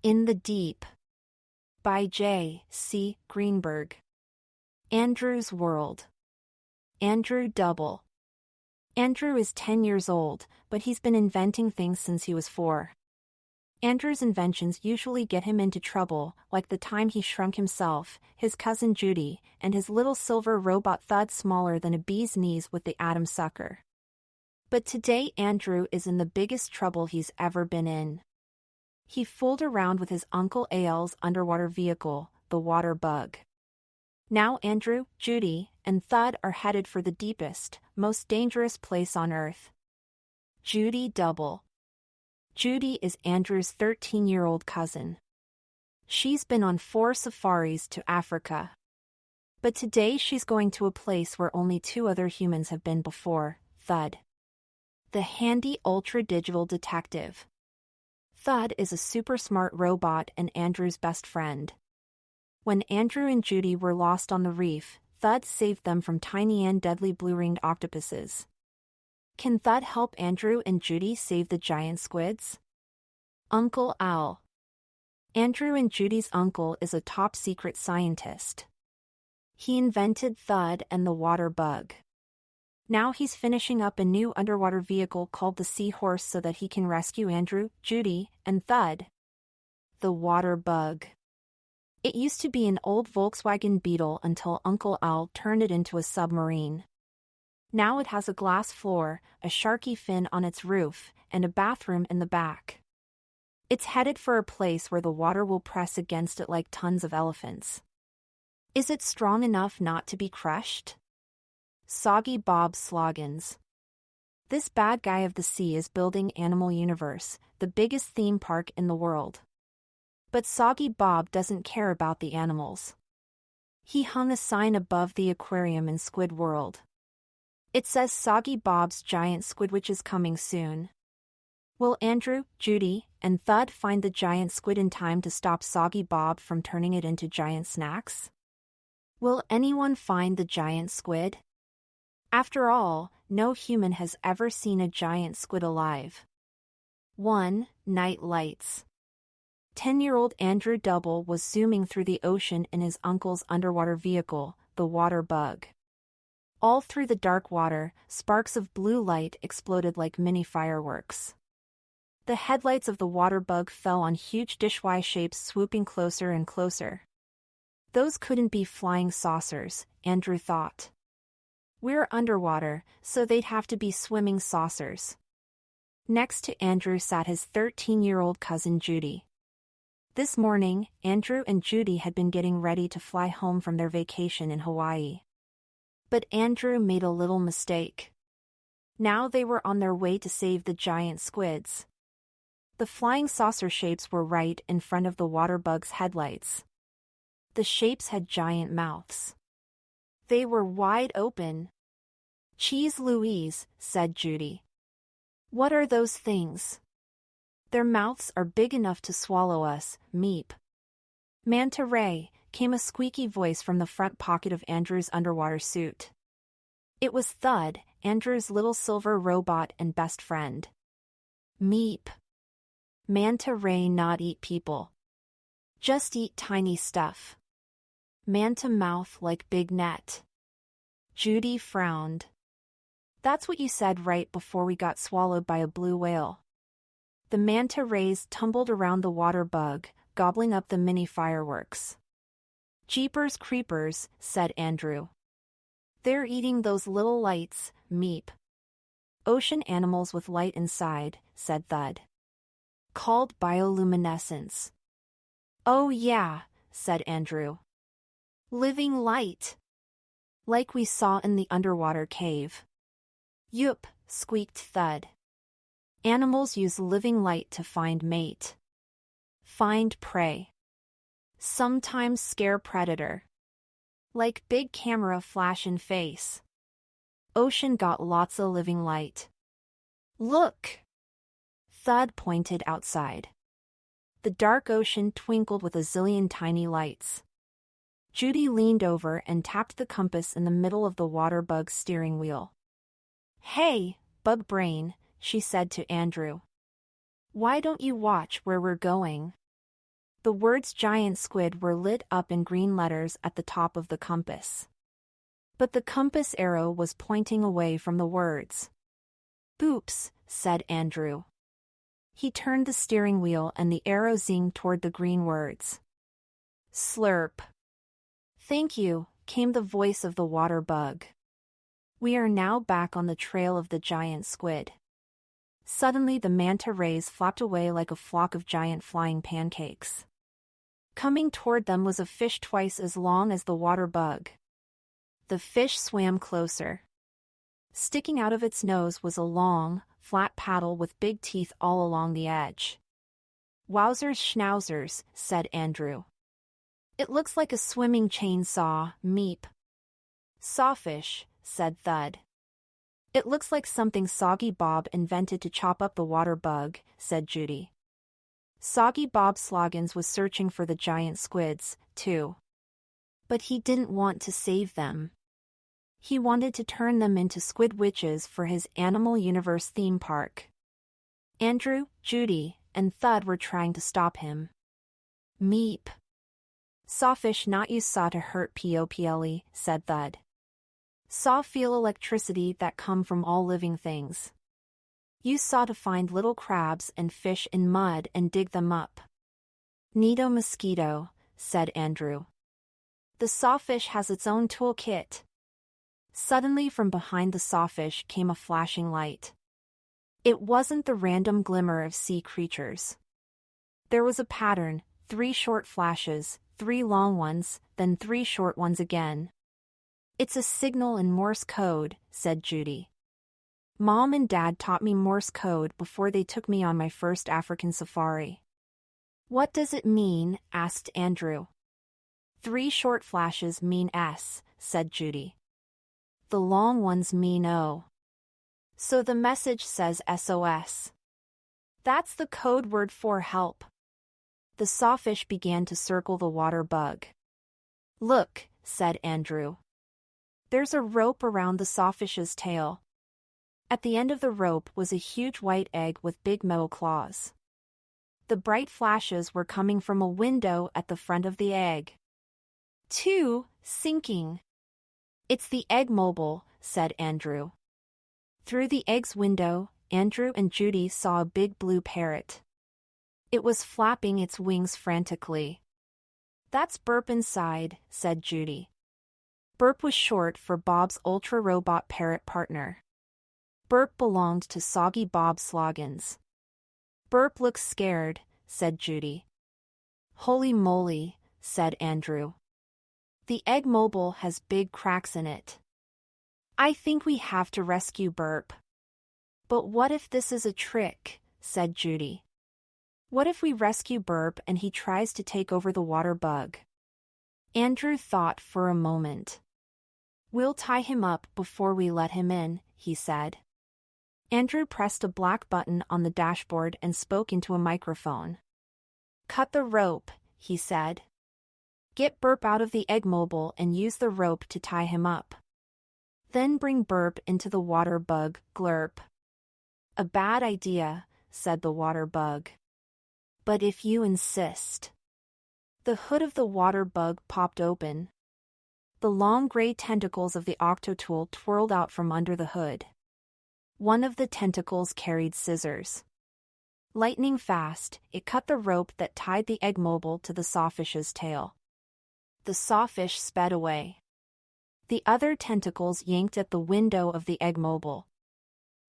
In the Deep by J. C. Greenburg. Andrew's World. Andrew Double. Andrew is 10 years old, but he's been inventing things since he was 4. Andrew's inventions usually get him into trouble, like the time he shrunk himself, his cousin Judy, and his little silver robot Thud smaller than a bee's knees with the atom sucker. But today Andrew is in the biggest trouble he's ever been in. He fooled around with his Uncle Al's underwater vehicle, the water bug. Now Andrew, Judy, and Thud are headed for the deepest, most dangerous place on Earth. Judy Double. Judy is Andrew's 13-year-old cousin. She's been on 4 safaris to Africa. But today she's going to a place where only 2 other humans have been before, Thud. The handy ultra-digital detective. Thud is a super smart robot and Andrew's best friend. When Andrew and Judy were lost on the reef, Thud saved them from tiny and deadly blue-ringed octopuses. Can Thud help Andrew and Judy save the giant squids? Uncle Al. Andrew and Judy's uncle is a top-secret scientist. He invented Thud and the water bug. Now he's finishing up a new underwater vehicle called the Seahorse so that he can rescue Andrew, Judy, and Thud. The water bug. It used to be an old Volkswagen Beetle until Uncle Al turned it into a submarine. Now it has a glass floor, a sharky fin on its roof, and a bathroom in the back. It's headed for a place where the water will press against it like tons of elephants. Is it strong enough not to be crushed? Soggy Bob Sloggins. This bad guy of the sea is building Animal Universe, the biggest theme park in the world. But Soggy Bob doesn't care about the animals. He hung a sign above the aquarium in Squid World. It says Soggy Bob's giant squidwich is coming soon. Will Andrew, Judy, and Thud find the giant squid in time to stop Soggy Bob from turning it into giant snacks? Will anyone find the giant squid? After all, no human has ever seen a giant squid alive. 1. Night Lights. 10-year-old Andrew Double was zooming through the ocean in his uncle's underwater vehicle, the water bug. All through the dark water, sparks of blue light exploded like mini fireworks. The headlights of the water bug fell on huge dish-Y shapes swooping closer and closer. Those couldn't be flying saucers, Andrew thought. We're underwater, so they'd have to be swimming saucers. Next to Andrew sat his 13-year-old cousin Judy. This morning, Andrew and Judy had been getting ready to fly home from their vacation in Hawaii. But Andrew made a little mistake. Now they were on their way to save the giant squids. The flying saucer shapes were right in front of the water bug's headlights. The shapes had giant mouths. They were wide open. "Cheese Louise," said Judy. "What are those things?" "Their mouths are big enough to swallow us, meep." "Manta ray," came a squeaky voice from the front pocket of Andrew's underwater suit. It was Thud, Andrew's little silver robot and best friend. "Meep. Manta ray not eat people. Just eat tiny stuff. Manta mouth like big net." Judy frowned. "That's what you said right before we got swallowed by a blue whale." The manta rays tumbled around the water bug, gobbling up the mini fireworks. "Jeepers creepers," said Andrew. "They're eating those little lights, meep." "Ocean animals with light inside," said Thud. "Called bioluminescence." "Oh yeah," said Andrew. "Living light. Like we saw in the underwater cave." "Yup," squeaked Thud. "Animals use living light to find mate. Find prey. Sometimes scare predator. Like big camera flash in face. Ocean got lots of living light. Look!" Thud pointed outside. The dark ocean twinkled with a zillion tiny lights. Judy leaned over and tapped the compass in the middle of the water bug's steering wheel. "Hey, bug brain," she said to Andrew. "Why don't you watch where we're going?" The words giant squid were lit up in green letters at the top of the compass. But the compass arrow was pointing away from the words. Oops, said Andrew. He turned the steering wheel and the arrow zinged toward the green words. Slurp. Thank you, came the voice of the water bug. We are now back on the trail of the giant squid. Suddenly the manta rays flapped away like a flock of giant flying pancakes. Coming toward them was a fish twice as long as the water bug. The fish swam closer. Sticking out of its nose was a long, flat paddle with big teeth all along the edge. Wowzers schnauzers, said Andrew. It looks like a swimming chainsaw, meep. Sawfish, said Thud. It looks like something Soggy Bob invented to chop up the water bug, said Judy. Soggy Bob Sloggins was searching for the giant squids, too. But he didn't want to save them. He wanted to turn them into squid witches for his Animal Universe theme park. Andrew, Judy, and Thud were trying to stop him. Meep. Sawfish not use saw to hurt Pople, said Thud. Saw feel electricity that come from all living things. Use saw to find little crabs and fish in mud and dig them up. Neato mosquito, said Andrew. The sawfish has its own toolkit. Suddenly from behind the sawfish came a flashing light. It wasn't the random glimmer of sea creatures. There was a pattern, 3 short flashes, 3 long ones, then 3 short ones again. It's a signal in Morse code, said Judy. Mom and Dad taught me Morse code before they took me on my first African safari. What does it mean? Asked Andrew. 3 short flashes mean S, said Judy. The long ones mean O. So the message says SOS. That's the code word for help. The sawfish began to circle the water bug. Look, said Andrew. There's a rope around the sawfish's tail. At the end of the rope was a huge white egg with big metal claws. The bright flashes were coming from a window at the front of the egg. 2, sinking. It's the egg mobile, said Andrew. Through the egg's window, Andrew and Judy saw a big blue parrot. It was flapping its wings frantically. That's Burp inside, said Judy. Burp was short for Bob's ultra-robot parrot partner. Burp belonged to Soggy Bob Sloggins. Burp looks scared, said Judy. Holy moly, said Andrew. The egg mobile has big cracks in it. I think we have to rescue Burp. But what if this is a trick, said Judy. What if we rescue Burp and he tries to take over the water bug? Andrew thought for a moment. We'll tie him up before we let him in, he said. Andrew pressed a black button on the dashboard and spoke into a microphone. Cut the rope, he said. Get Burp out of the egg mobile and use the rope to tie him up. Then bring Burp into the water bug, glurp. A bad idea, said the water bug. But if you insist. The hood of the water bug popped open. The long gray tentacles of the octotool twirled out from under the hood. One of the tentacles carried scissors. Lightning fast, it cut the rope that tied the egg mobile to the sawfish's tail. The sawfish sped away. The other tentacles yanked at the window of the egg mobile.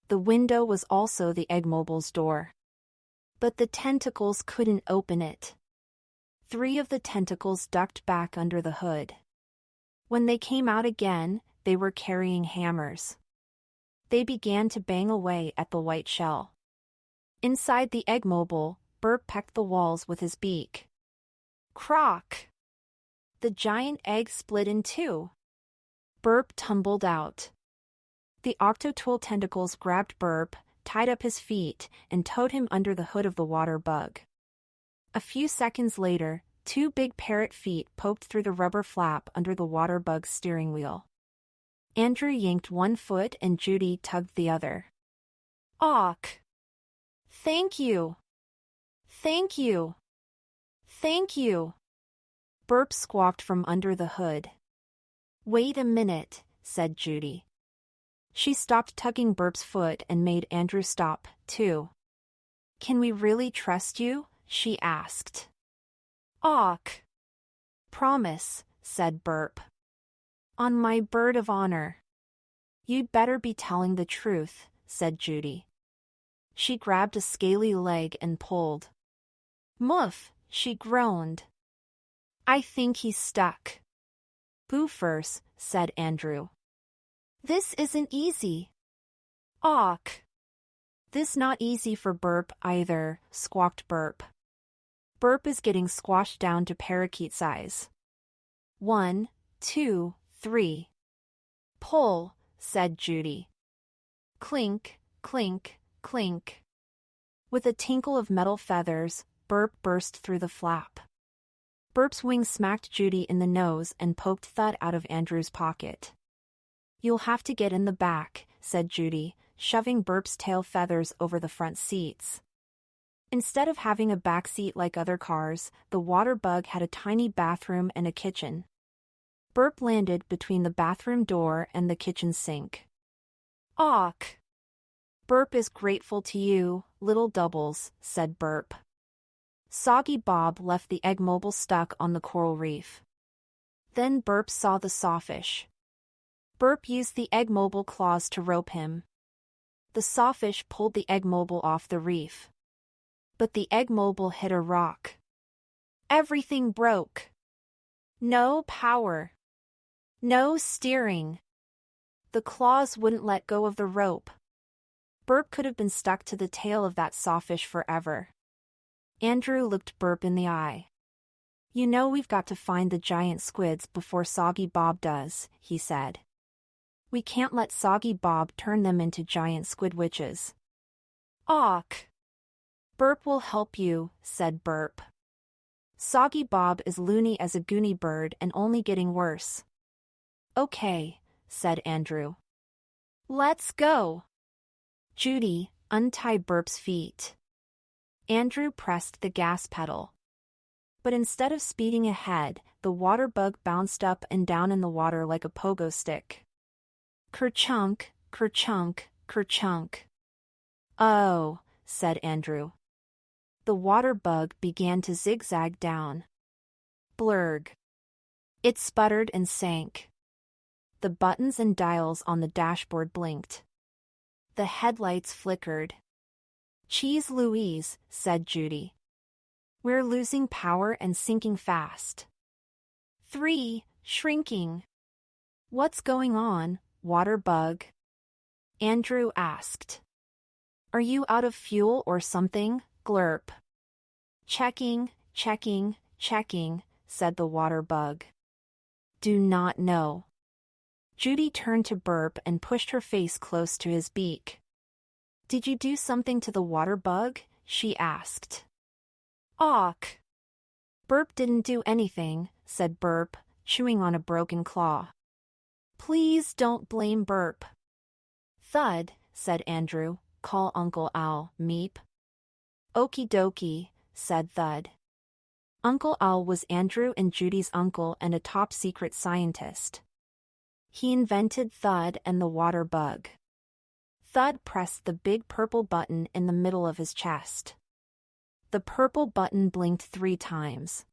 The window was also the egg mobile's door. But the tentacles couldn't open it. 3 of the tentacles ducked back under the hood. When they came out again, they were carrying hammers. They began to bang away at the white shell. Inside the egg mobile, Burp pecked the walls with his beak. Crock! The giant egg split in 2. Burp tumbled out. The octotool tentacles grabbed Burp, tied up his feet, and towed him under the hood of the water bug. A few seconds later, 2 big parrot feet poked through the rubber flap under the water bug's steering wheel. Andrew yanked one foot and Judy tugged the other. Awk! Thank you! Thank you! Thank you. Burp squawked from under the hood. Wait a minute, said Judy. She stopped tugging Burp's foot and made Andrew stop, too. Can we really trust you? She asked. Awk. Promise, said Burp. On my bird of honor. You'd better be telling the truth, said Judy. She grabbed a scaly leg and pulled. Muff, she groaned. I think he's stuck. Boofers, said Andrew. This isn't easy. Awk. This not easy for Burp either, squawked Burp. Burp is getting squashed down to parakeet size. 1, 2, 3. Pull, said Judy. Clink, clink, clink. With a tinkle of metal feathers, Burp burst through the flap. Burp's wing smacked Judy in the nose and poked Thud out of Andrew's pocket. You'll have to get in the back, said Judy, shoving Burp's tail feathers over the front seats. Instead of having a back seat like other cars, the water bug had a tiny bathroom and a kitchen. Burp landed between the bathroom door and the kitchen sink. Awk. Burp is grateful to you, little doubles, said Burp. Soggy Bob left the eggmobile stuck on the coral reef. Then Burp saw the sawfish. Burp used the eggmobile claws to rope him. The sawfish pulled the eggmobile off the reef. But the eggmobile hit a rock. Everything broke. No power. No steering. The claws wouldn't let go of the rope. Burp could have been stuck to the tail of that sawfish forever. Andrew looked Burp in the eye. You know we've got to find the giant squids before Soggy Bob does, he said. We can't let Soggy Bob turn them into giant squid witches. Awk. Burp will help you, said Burp. Soggy Bob is loony as a goony bird and only getting worse. Okay, said Andrew. Let's go. Judy, untie Burp's feet. Andrew pressed the gas pedal. But instead of speeding ahead, the water bug bounced up and down in the water like a pogo stick. Ker-chunk, ker-chunk, ker-chunk. Oh, said Andrew. The water bug began to zigzag down. Blurg. It sputtered and sank. The buttons and dials on the dashboard blinked. The headlights flickered. Cheese Louise, said Judy. We're losing power and sinking fast. 3, shrinking. What's going on, water bug? Andrew asked. Are you out of fuel or something, Glurp? Checking, checking, checking, said the water bug. Do not know. Judy turned to Burp and pushed her face close to his beak. Did you do something to the water bug? She asked. Awk. Burp didn't do anything, said Burp, chewing on a broken claw. Please don't blame Burp. Thud, said Andrew, call Uncle Al, meep. Okie dokie, said Thud. Uncle Al was Andrew and Judy's uncle and a top-secret scientist. He invented Thud and the water bug. Thud pressed the big purple button in the middle of his chest. The purple button blinked 3 times.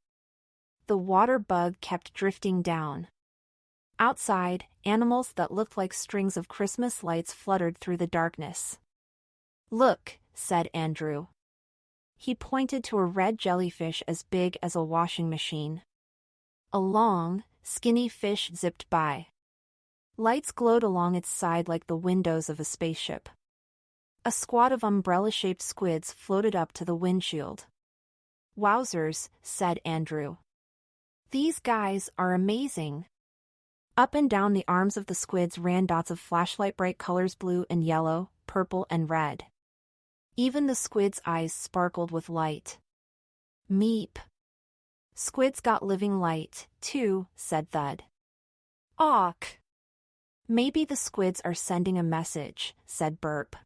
The water bug kept drifting down. Outside, animals that looked like strings of Christmas lights fluttered through the darkness. Look, said Andrew. He pointed to a red jellyfish as big as a washing machine. A long, skinny fish zipped by. Lights glowed along its side like the windows of a spaceship. A squad of umbrella-shaped squids floated up to the windshield. Wowzers, said Andrew. These guys are amazing. Up and down the arms of the squids ran dots of flashlight-bright colors blue and yellow, purple and red. Even the squid's eyes sparkled with light. Meep. Squids got living light, too, said Thud. Awk. Maybe the squids are sending a message, said Burp.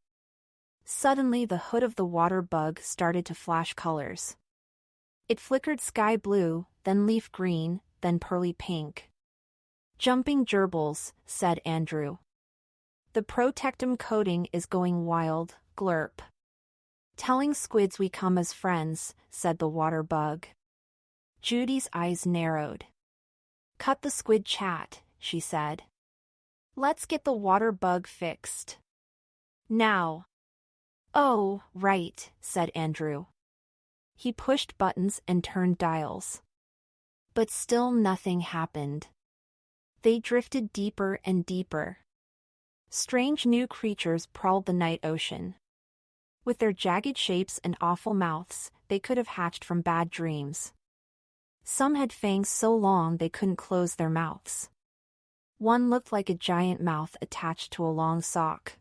Suddenly the hood of the water bug started to flash colors. It flickered sky blue, then leaf green, then pearly pink. Jumping gerbils, said Andrew. The protectum coating is going wild, glurp. Telling squids we come as friends, said the water bug. Judy's eyes narrowed. Cut the squid chat, she said. Let's get the water bug fixed. Now. Oh, right, said Andrew. He pushed buttons and turned dials. But still nothing happened. They drifted deeper and deeper. Strange new creatures prowled the night ocean. With their jagged shapes and awful mouths, they could have hatched from bad dreams. Some had fangs so long they couldn't close their mouths. One looked like a giant mouth attached to a long sock.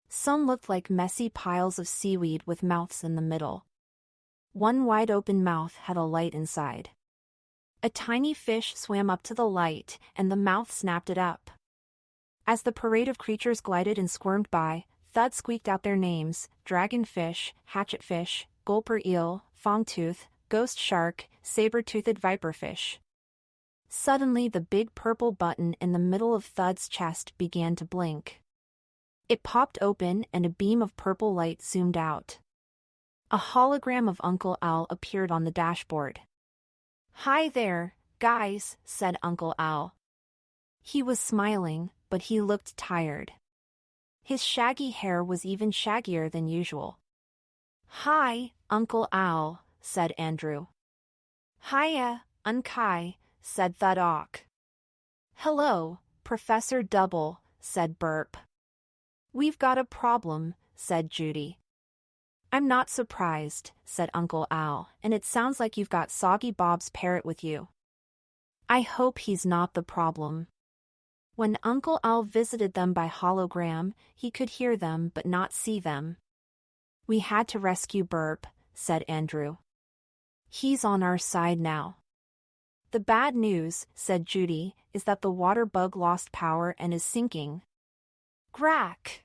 Some looked like messy piles of seaweed with mouths in the middle. One wide-open mouth had a light inside. A tiny fish swam up to the light, and the mouth snapped it up. As the parade of creatures glided and squirmed by, Thud squeaked out their names: dragonfish, hatchetfish, gulper eel, fongtooth, ghost shark, saber-toothed viperfish. Suddenly the big purple button in the middle of Thud's chest began to blink. It popped open and a beam of purple light zoomed out. A hologram of Uncle Al appeared on the dashboard. "Hi there, guys," said Uncle Al. He was smiling, but he looked tired. His shaggy hair was even shaggier than usual. "Hi, Uncle Al," said Andrew. "Hiya, Unkai," said Thudok. "Hello, Professor Double," said Burp. "We've got a problem," said Judy. "I'm not surprised," said Uncle Al, "and it sounds like you've got Soggy Bob's parrot with you." "I hope he's not the problem." When Uncle Al visited them by hologram, he could hear them but not see them. "We had to rescue Burp," said Andrew. "He's on our side now." "The bad news," said Judy, "is that the water bug lost power and is sinking." "Grack!"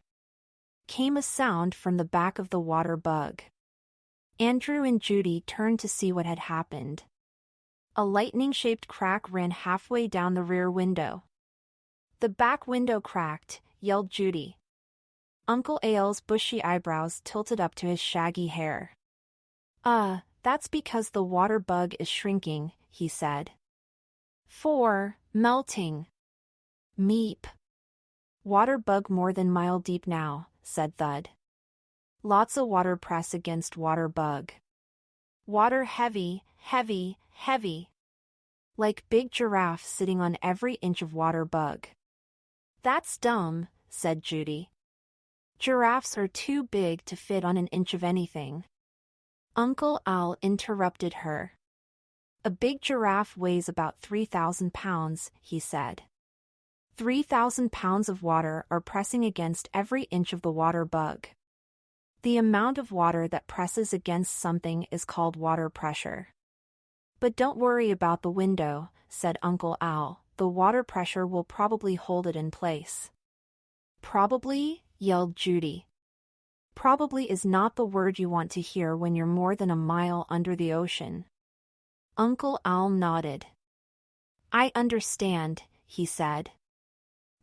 came a sound from the back of the water bug. Andrew and Judy turned to see what had happened. A lightning-shaped crack ran halfway down the rear window. "The back window cracked," yelled Judy. Uncle Al's bushy eyebrows tilted up to his shaggy hair. That's because the water bug is shrinking," he said. Melting." "Meep. Water bug more than mile deep now," said Thud. "Lots of water press against water bug. Water heavy, heavy, heavy. Like big giraffe sitting on every inch of water bug." "That's dumb," said Judy. "Giraffes are too big to fit on an inch of anything." Uncle Al interrupted her. "A big giraffe weighs about 3,000 pounds, he said. 3,000 pounds of water are pressing against every inch of the water bug. The amount of water that presses against something is called water pressure." "But don't worry about the window," said Uncle Al. "The water pressure will probably hold it in place." "Probably?" yelled Judy. "Probably is not the word you want to hear when you're more than a mile under the ocean." Uncle Al nodded. "I understand," he said.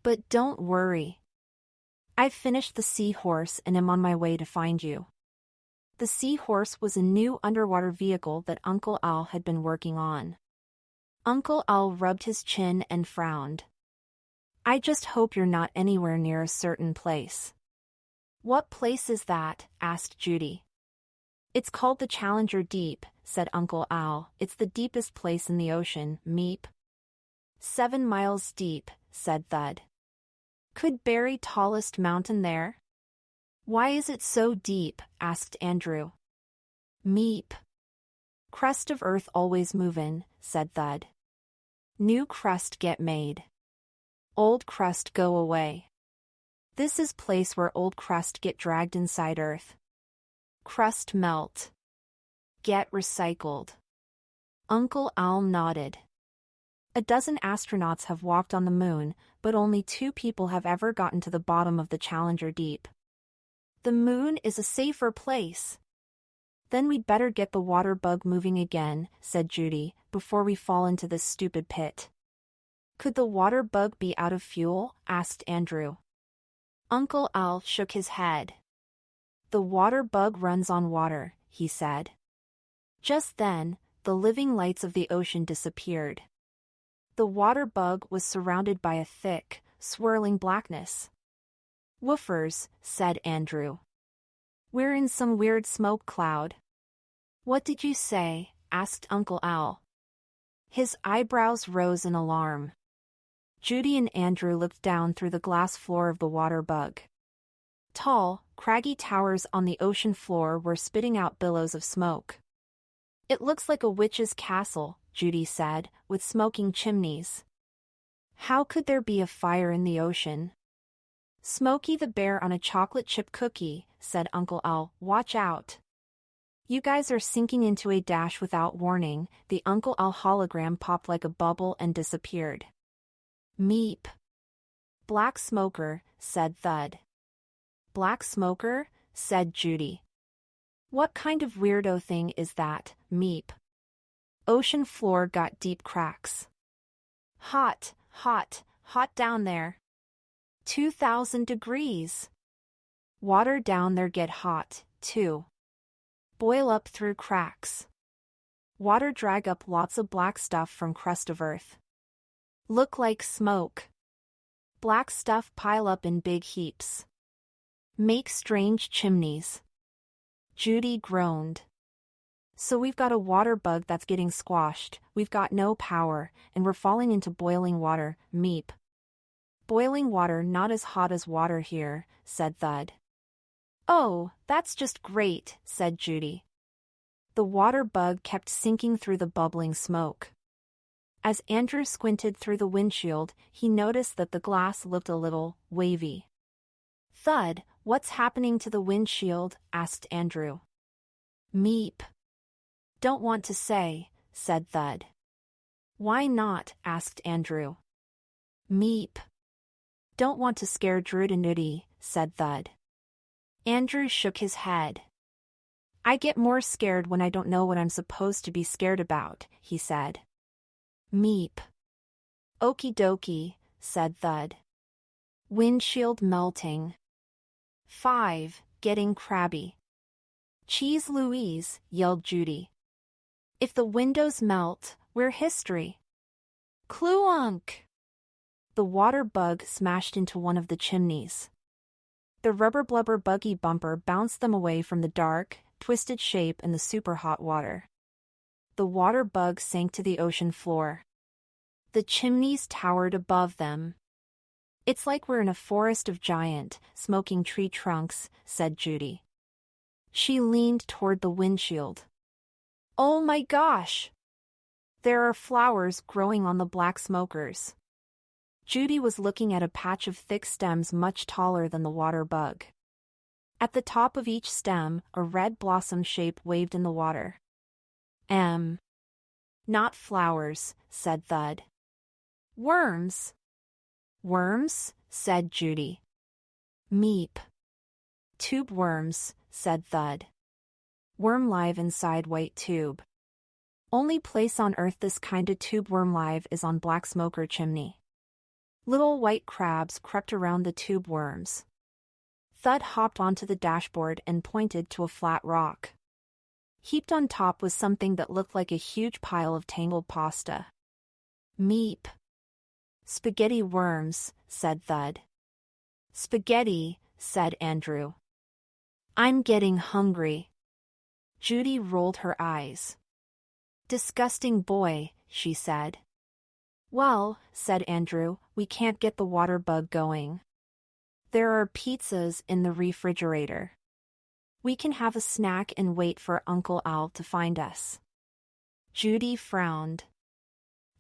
"But don't worry. I've finished the seahorse and am on my way to find you." The seahorse was a new underwater vehicle that Uncle Al had been working on. Uncle Al rubbed his chin and frowned. "I just hope you're not anywhere near a certain place." "What place is that?" asked Judy. "It's called the Challenger Deep," said Uncle Al. "It's the deepest place in the ocean, meep." 7 miles deep," said Thud. "Could bury tallest mountain there?" "Why is it so deep?" asked Andrew. "Meep. Crust of earth always movin'," said Thud. "New crust get made. Old crust go away. This is place where old crust get dragged inside earth. Crust melt. Get recycled." Uncle Al nodded. A dozen astronauts have walked on the moon, but only 2 people have ever gotten to the bottom of the Challenger Deep. "The moon is a safer place." Then we'd better get the water bug moving again, said Judy, before we fall into this stupid pit. Could the water bug be out of fuel? Asked Andrew. Uncle Al shook his head. The water bug runs on water, he said. Just then, the living lights of the ocean disappeared. The water bug was surrounded by a thick, swirling blackness. Woofers, said Andrew. We're in some weird smoke cloud. What did you say? Asked Uncle Al. His eyebrows rose in alarm. Judy and Andrew looked down through the glass floor of the water bug. Tall, craggy towers on the ocean floor were spitting out billows of smoke. It looks like a witch's castle, Judy said, with smoking chimneys. How could there be a fire in the ocean? Smokey the Bear on a chocolate chip cookie, said Uncle Al. Watch out. You guys are sinking into a dash without warning. The Uncle Al hologram popped like a bubble and disappeared. Meep. Black smoker, said Thud. Black smoker, said Judy. What kind of weirdo thing is that, Meep? Ocean floor got deep cracks. Hot, hot, hot down there. 2,000 degrees. Water down there get hot, too. Boil up through cracks. Water drag up lots of black stuff from crust of earth. Look like smoke. Black stuff pile up in big heaps. Make strange chimneys. Judy groaned. So we've got a water bug that's getting squashed, we've got no power, and we're falling into boiling water, Meep. Boiling water not as hot as water here, said Thud. Oh, that's just great, said Judy. The water bug kept sinking through the bubbling smoke. As Andrew squinted through the windshield, he noticed that the glass looked a little wavy. Thud, what's happening to the windshield? Asked Andrew. Meep. Don't want to say, said Thud. Why not? Asked Andrew. Meep. Don't want to scare Druid and Nudie, said Thud. Andrew shook his head. I get more scared when I don't know what I'm supposed to be scared about, he said. Meep. Okie dokie, said Thud. Windshield melting. 5. Getting crabby. Cheese Louise, yelled Judy. If the windows melt, we're history. Cluunk! The water bug smashed into one of the chimneys. The rubber blubber buggy bumper bounced them away from the dark, twisted shape in the super hot water. The water bug sank to the ocean floor. The chimneys towered above them. It's like we're in a forest of giant, smoking tree trunks, said Judy. She leaned toward the windshield. Oh my gosh! There are flowers growing on the black smokers. Judy was looking at a patch of thick stems much taller than the water bug. At the top of each stem, a red blossom shape waved in the water. Not flowers, said Thud. Worms. Worms, said Judy. Meep. Tube worms, said Thud. Worm live inside white tube. Only place on Earth this kind of tube worm live is on black smoker chimney. Little white crabs crept around the tube worms. Thud hopped onto the dashboard and pointed to a flat rock. Heaped on top was something that looked like a huge pile of tangled pasta. Meep. Spaghetti worms, said Thud. Spaghetti, said Andrew. I'm getting hungry. Judy rolled her eyes. Disgusting boy, she said. Well, said Andrew, we can't get the water bug going. There are pizzas in the refrigerator. We can have a snack and wait for Uncle Al to find us. Judy frowned.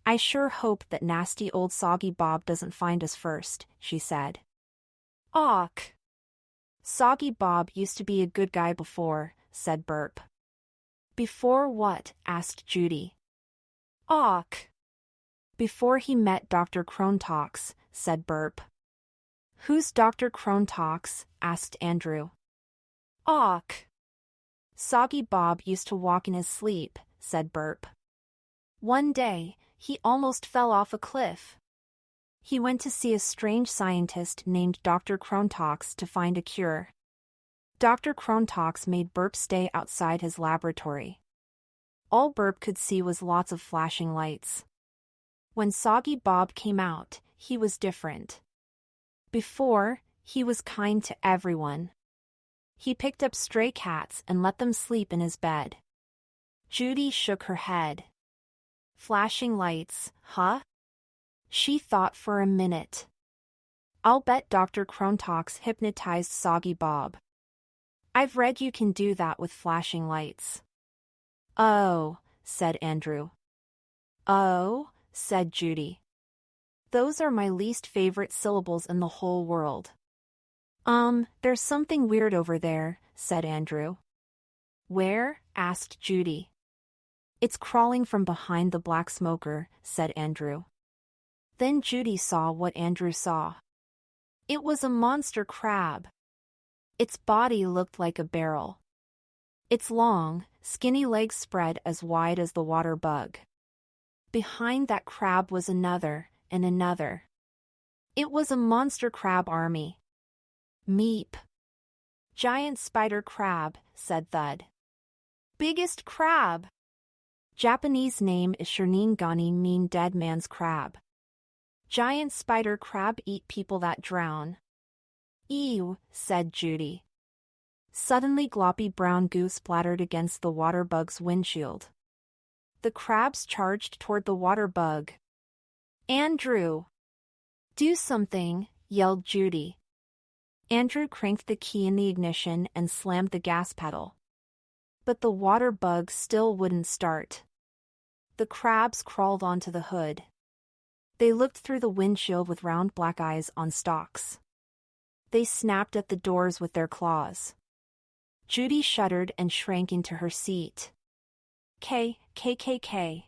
I sure hope that nasty old Soggy Bob doesn't find us first, she said. Awk. Soggy Bob used to be a good guy before, said Burp. Before what? Asked Judy. Awk. Before he met Dr. Crontox, said Burp. Who's Dr. Crontox? Asked Andrew. Awk. Soggy Bob used to walk in his sleep, said Burp. One day, he almost fell off a cliff. He went to see a strange scientist named Dr. Crontox to find a cure. Dr. Crontox made Burp stay outside his laboratory. All Burp could see was lots of flashing lights. When Soggy Bob came out, he was different. Before, he was kind to everyone. He picked up stray cats and let them sleep in his bed. Judy shook her head. Flashing lights, huh? She thought for a minute. I'll bet Dr. Crontox hypnotized Soggy Bob. I've read you can do that with flashing lights. Oh, said Andrew. Oh, said Judy. Those are my least favorite syllables in the whole world. There's something weird over there, said Andrew. Where? Asked Judy. It's crawling from behind the black smoker, said Andrew. Then Judy saw what Andrew saw. It was a monster crab. Its body looked like a barrel. Its long, skinny legs spread as wide as the water bug. Behind that crab was another, and another. It was a monster crab army. Meep. Giant spider crab, said Thud. Biggest crab. Japanese name is Shirningani, mean dead man's crab. Giant spider crab eat people that drown. Ew, said Judy. Suddenly gloppy brown goo splattered against the water bug's windshield. The crabs charged toward the water bug. Andrew! Do something, yelled Judy. Andrew cranked the key in the ignition and slammed the gas pedal. But the water bug still wouldn't start. The crabs crawled onto the hood. They looked through the windshield with round black eyes on stalks. They snapped at the doors with their claws. Judy shuddered and shrank into her seat. KKKK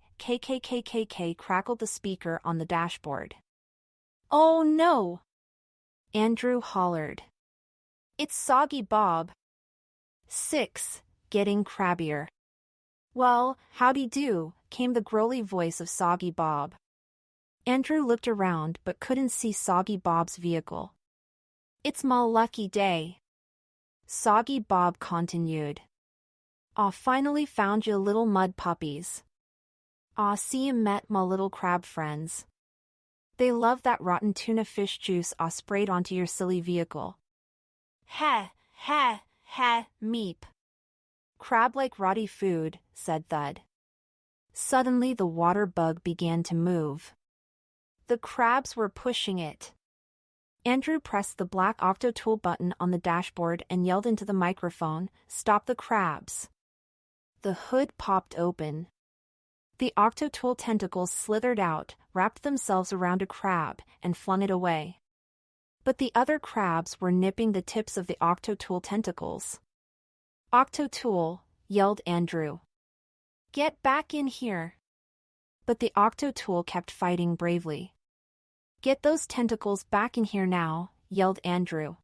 crackled the speaker on the dashboard. Oh no! Andrew hollered. It's Soggy Bob. 6. Getting crabbier. Well, howdy do, came the growly voice of Soggy Bob. Andrew looked around but couldn't see Soggy Bob's vehicle. It's my lucky day. Soggy Bob continued. Aw, finally found you little mud puppies. Aw, see you met my little crab friends. They love that rotten tuna fish juice I sprayed onto your silly vehicle. Heh, heh, heh, meep. Crab like rotty food, said Thud. Suddenly the water bug began to move. The crabs were pushing it. Andrew pressed the black Octotool button on the dashboard and yelled into the microphone, "Stop the crabs." The hood popped open. The Octotool tentacles slithered out, wrapped themselves around a crab, and flung it away. But the other crabs were nipping the tips of the Octotool tentacles. Octotool, yelled Andrew. Get back in here. But the Octotool kept fighting bravely. Get those tentacles back in here now, yelled Andrew.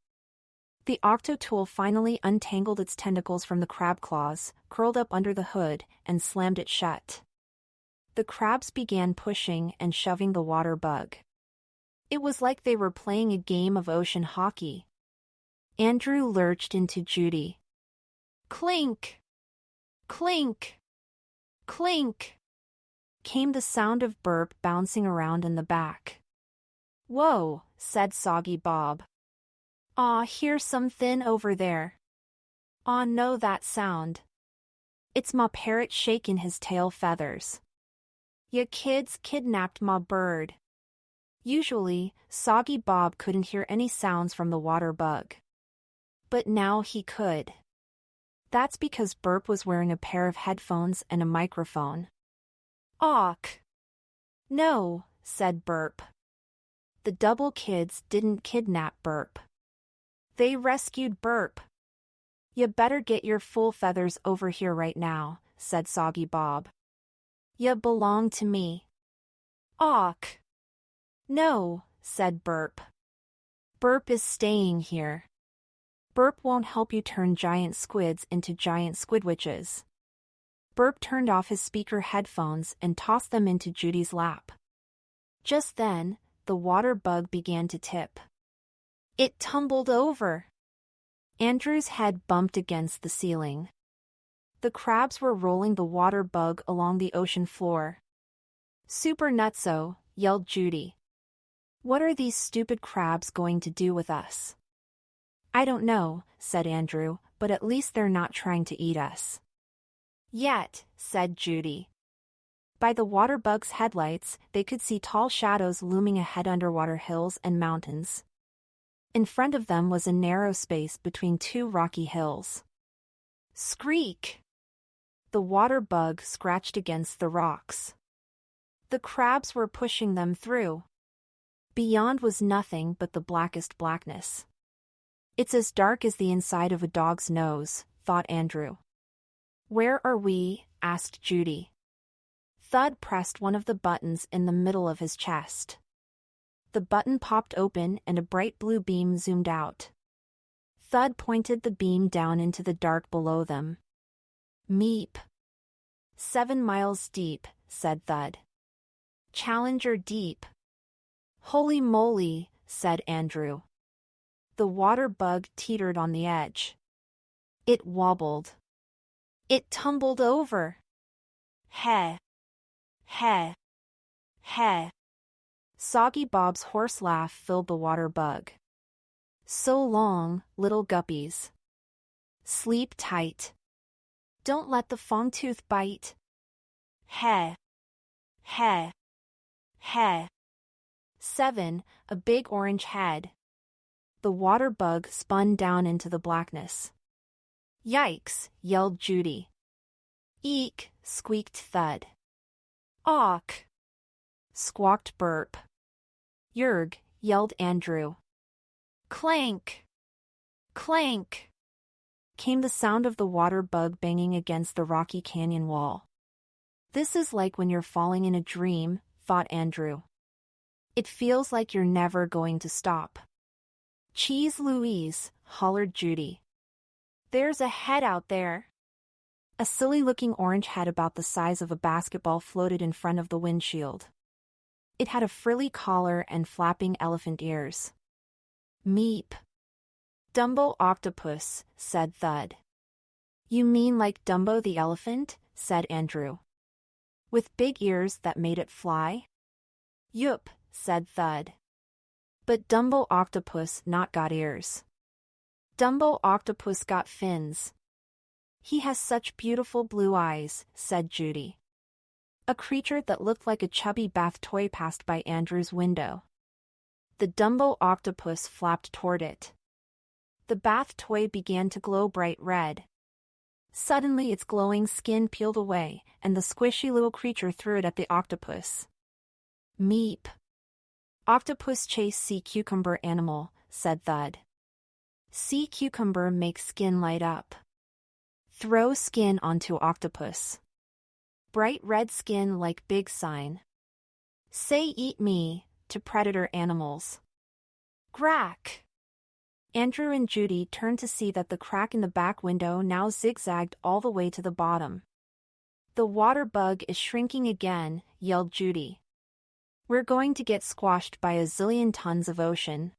The Octotool finally untangled its tentacles from the crab claws, curled up under the hood, and slammed it shut. The crabs began pushing and shoving the water bug. It was like they were playing a game of ocean hockey. Andrew lurched into Judy. Clink! Clink! Clink! Came the sound of Burp bouncing around in the back. Whoa, said Soggy Bob. Aw, here's something over there. Aw, know that sound. It's my parrot shaking his tail feathers. Ya kids kidnapped my bird. Usually, Soggy Bob couldn't hear any sounds from the water bug. But now he could. That's because Burp was wearing a pair of headphones and a microphone. Awk! No, said Burp. The double kids didn't kidnap Burp. They rescued Burp. You better get your full feathers over here right now, said Soggy Bob. You belong to me. Awk! No, said Burp. Burp is staying here. Burp won't help you turn giant squids into giant squidwitches. Burp turned off his speaker headphones and tossed them into Judy's lap. Just then, the water bug began to tip. It tumbled over. Andrew's head bumped against the ceiling. The crabs were rolling the water bug along the ocean floor. Super nutso, yelled Judy. What are these stupid crabs going to do with us? I don't know, said Andrew, but at least they're not trying to eat us. Yet, said Judy. By the water bug's headlights, they could see tall shadows looming ahead underwater hills and mountains. In front of them was a narrow space between two rocky hills. Skreek! The water bug scratched against the rocks. The crabs were pushing them through. Beyond was nothing but the blackest blackness. It's as dark as the inside of a dog's nose, thought Andrew. Where are we? Asked Judy. Thud pressed one of the buttons in the middle of his chest. The button popped open and a bright blue beam zoomed out. Thud pointed the beam down into the dark below them. Meep. 7 miles deep, said Thud. Challenger deep. Holy moly, said Andrew. The water bug teetered on the edge. It wobbled. It tumbled over. Heh. Heh. Heh. Soggy Bob's hoarse laugh filled the water bug. So long, little guppies. Sleep tight. Don't let the fongtooth bite. Heh. Heh. Heh. 7, a big orange head. The water bug spun down into the blackness. Yikes, yelled Judy. Eek, squeaked Thud. Awk, squawked Burp. Yerg, yelled Andrew. Clank, clank, came the sound of the water bug banging against the rocky canyon wall. This is like when you're falling in a dream, thought Andrew. It feels like you're never going to stop. Cheese Louise, hollered Judy. There's a head out there. A silly-looking orange head about the size of a basketball floated in front of the windshield. It had a frilly collar and flapping elephant ears. Meep. Dumbo octopus, said Thud. You mean like Dumbo the elephant? Said Andrew. With big ears that made it fly? Yup, said Thud. But Dumbo octopus not got ears. Dumbo octopus got fins. He has such beautiful blue eyes, said Judy. A creature that looked like a chubby bath toy passed by Andrew's window. The Dumbo octopus flapped toward it. The bath toy began to glow bright red. Suddenly its glowing skin peeled away, and the squishy little creature threw it at the octopus. Meep. Octopus chase sea cucumber animal, said Thud. Sea cucumber makes skin light up. Throw skin onto octopus. Bright red skin like big sign. Say eat me, to predator animals. Grack! Andrew and Judy turned to see that the crack in the back window now zigzagged all the way to the bottom. The water bug is shrinking again, yelled Judy. We're going to get squashed by a zillion tons of ocean.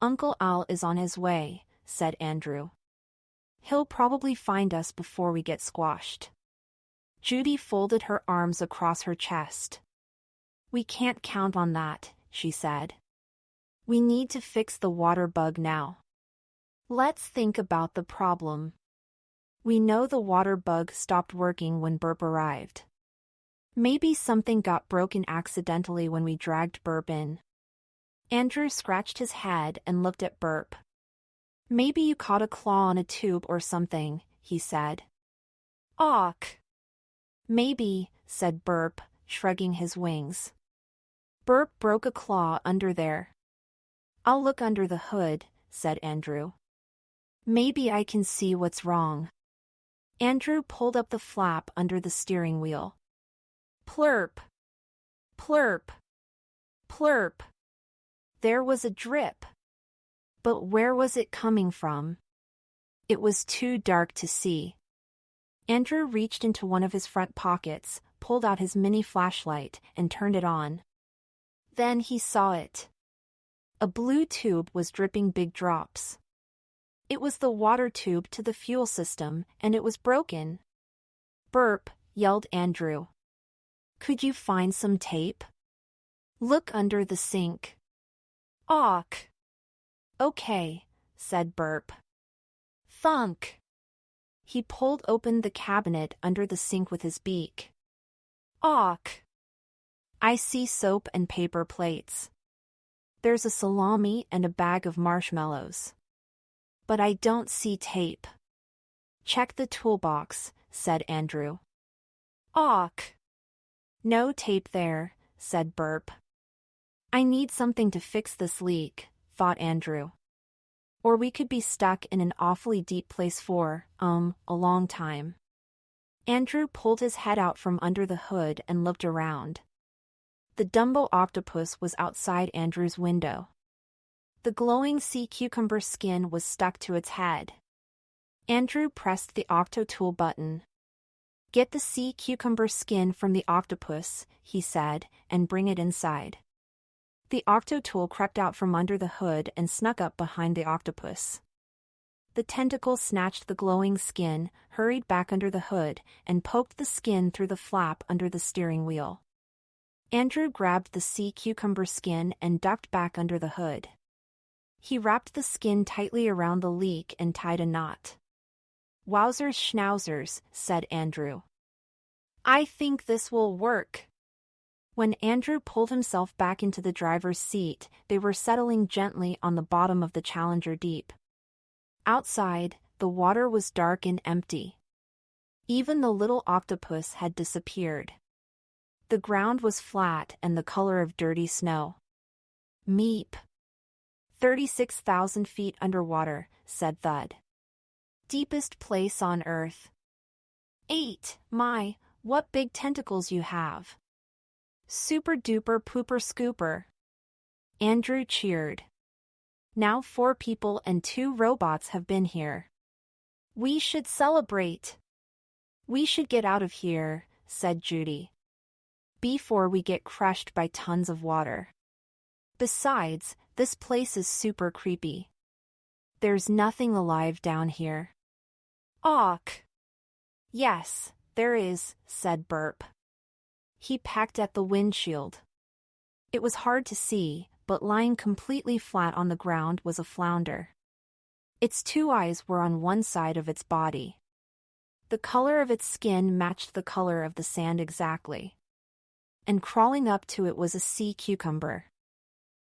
Uncle Al is on his way, said Andrew. He'll probably find us before we get squashed. Judy folded her arms across her chest. We can't count on that, she said. We need to fix the water bug now. Let's think about the problem. We know the water bug stopped working when Burp arrived. Maybe something got broken accidentally when we dragged Burp in. Andrew scratched his head and looked at Burp. Maybe you caught a claw on a tube or something, he said. Awk. Maybe, said Burp, shrugging his wings. Burp broke a claw under there. I'll look under the hood, said Andrew. Maybe I can see what's wrong. Andrew pulled up the flap under the steering wheel. Plurp. Plurp. Plurp. There was a drip. But where was it coming from? It was too dark to see. Andrew reached into one of his front pockets, pulled out his mini flashlight, and turned it on. Then he saw it. A blue tube was dripping big drops. It was the water tube to the fuel system, and it was broken. "Burp," yelled Andrew. "Could you find some tape? Look under the sink." "Awk." "Okay," said Burp. Thunk. He pulled open the cabinet under the sink with his beak. "Awk." "I see soap and paper plates. There's a salami and a bag of marshmallows. But I don't see tape." "Check the toolbox," said Andrew. "Awk." "No tape there," said Burp. "I need something to fix this leak," thought Andrew. "Or we could be stuck in an awfully deep place for, a long time." Andrew pulled his head out from under the hood and looked around. The Dumbo octopus was outside Andrew's window. The glowing sea cucumber skin was stuck to its head. Andrew pressed the Octo-Tool button. "Get the sea cucumber skin from the octopus," he said, "and bring it inside." The Octo-Tool crept out from under the hood and snuck up behind the octopus. The tentacle snatched the glowing skin, hurried back under the hood, and poked the skin through the flap under the steering wheel. Andrew grabbed the sea cucumber skin and ducked back under the hood. He wrapped the skin tightly around the leak and tied a knot. "Wowzers schnauzers," said Andrew. "I think this will work." When Andrew pulled himself back into the driver's seat, they were settling gently on the bottom of the Challenger Deep. Outside, the water was dark and empty. Even the little octopus had disappeared. The ground was flat and the color of dirty snow. "Meep." 36,000 feet underwater, said Thud. "Deepest place on Earth." 8. My, what big tentacles you have. "Super duper pooper scooper." Andrew cheered. "Now 4 people and 2 robots have been here. We should celebrate." "We should get out of here," said Judy. "Before we get crushed by tons of water. Besides, this place is super creepy. There's nothing alive down here." "Awk." "Yes, there is," said Burp. He pecked at the windshield. It was hard to see, but lying completely flat on the ground was a flounder. Its 2 eyes were on one side of its body. The color of its skin matched the color of the sand exactly. And crawling up to it was a sea cucumber.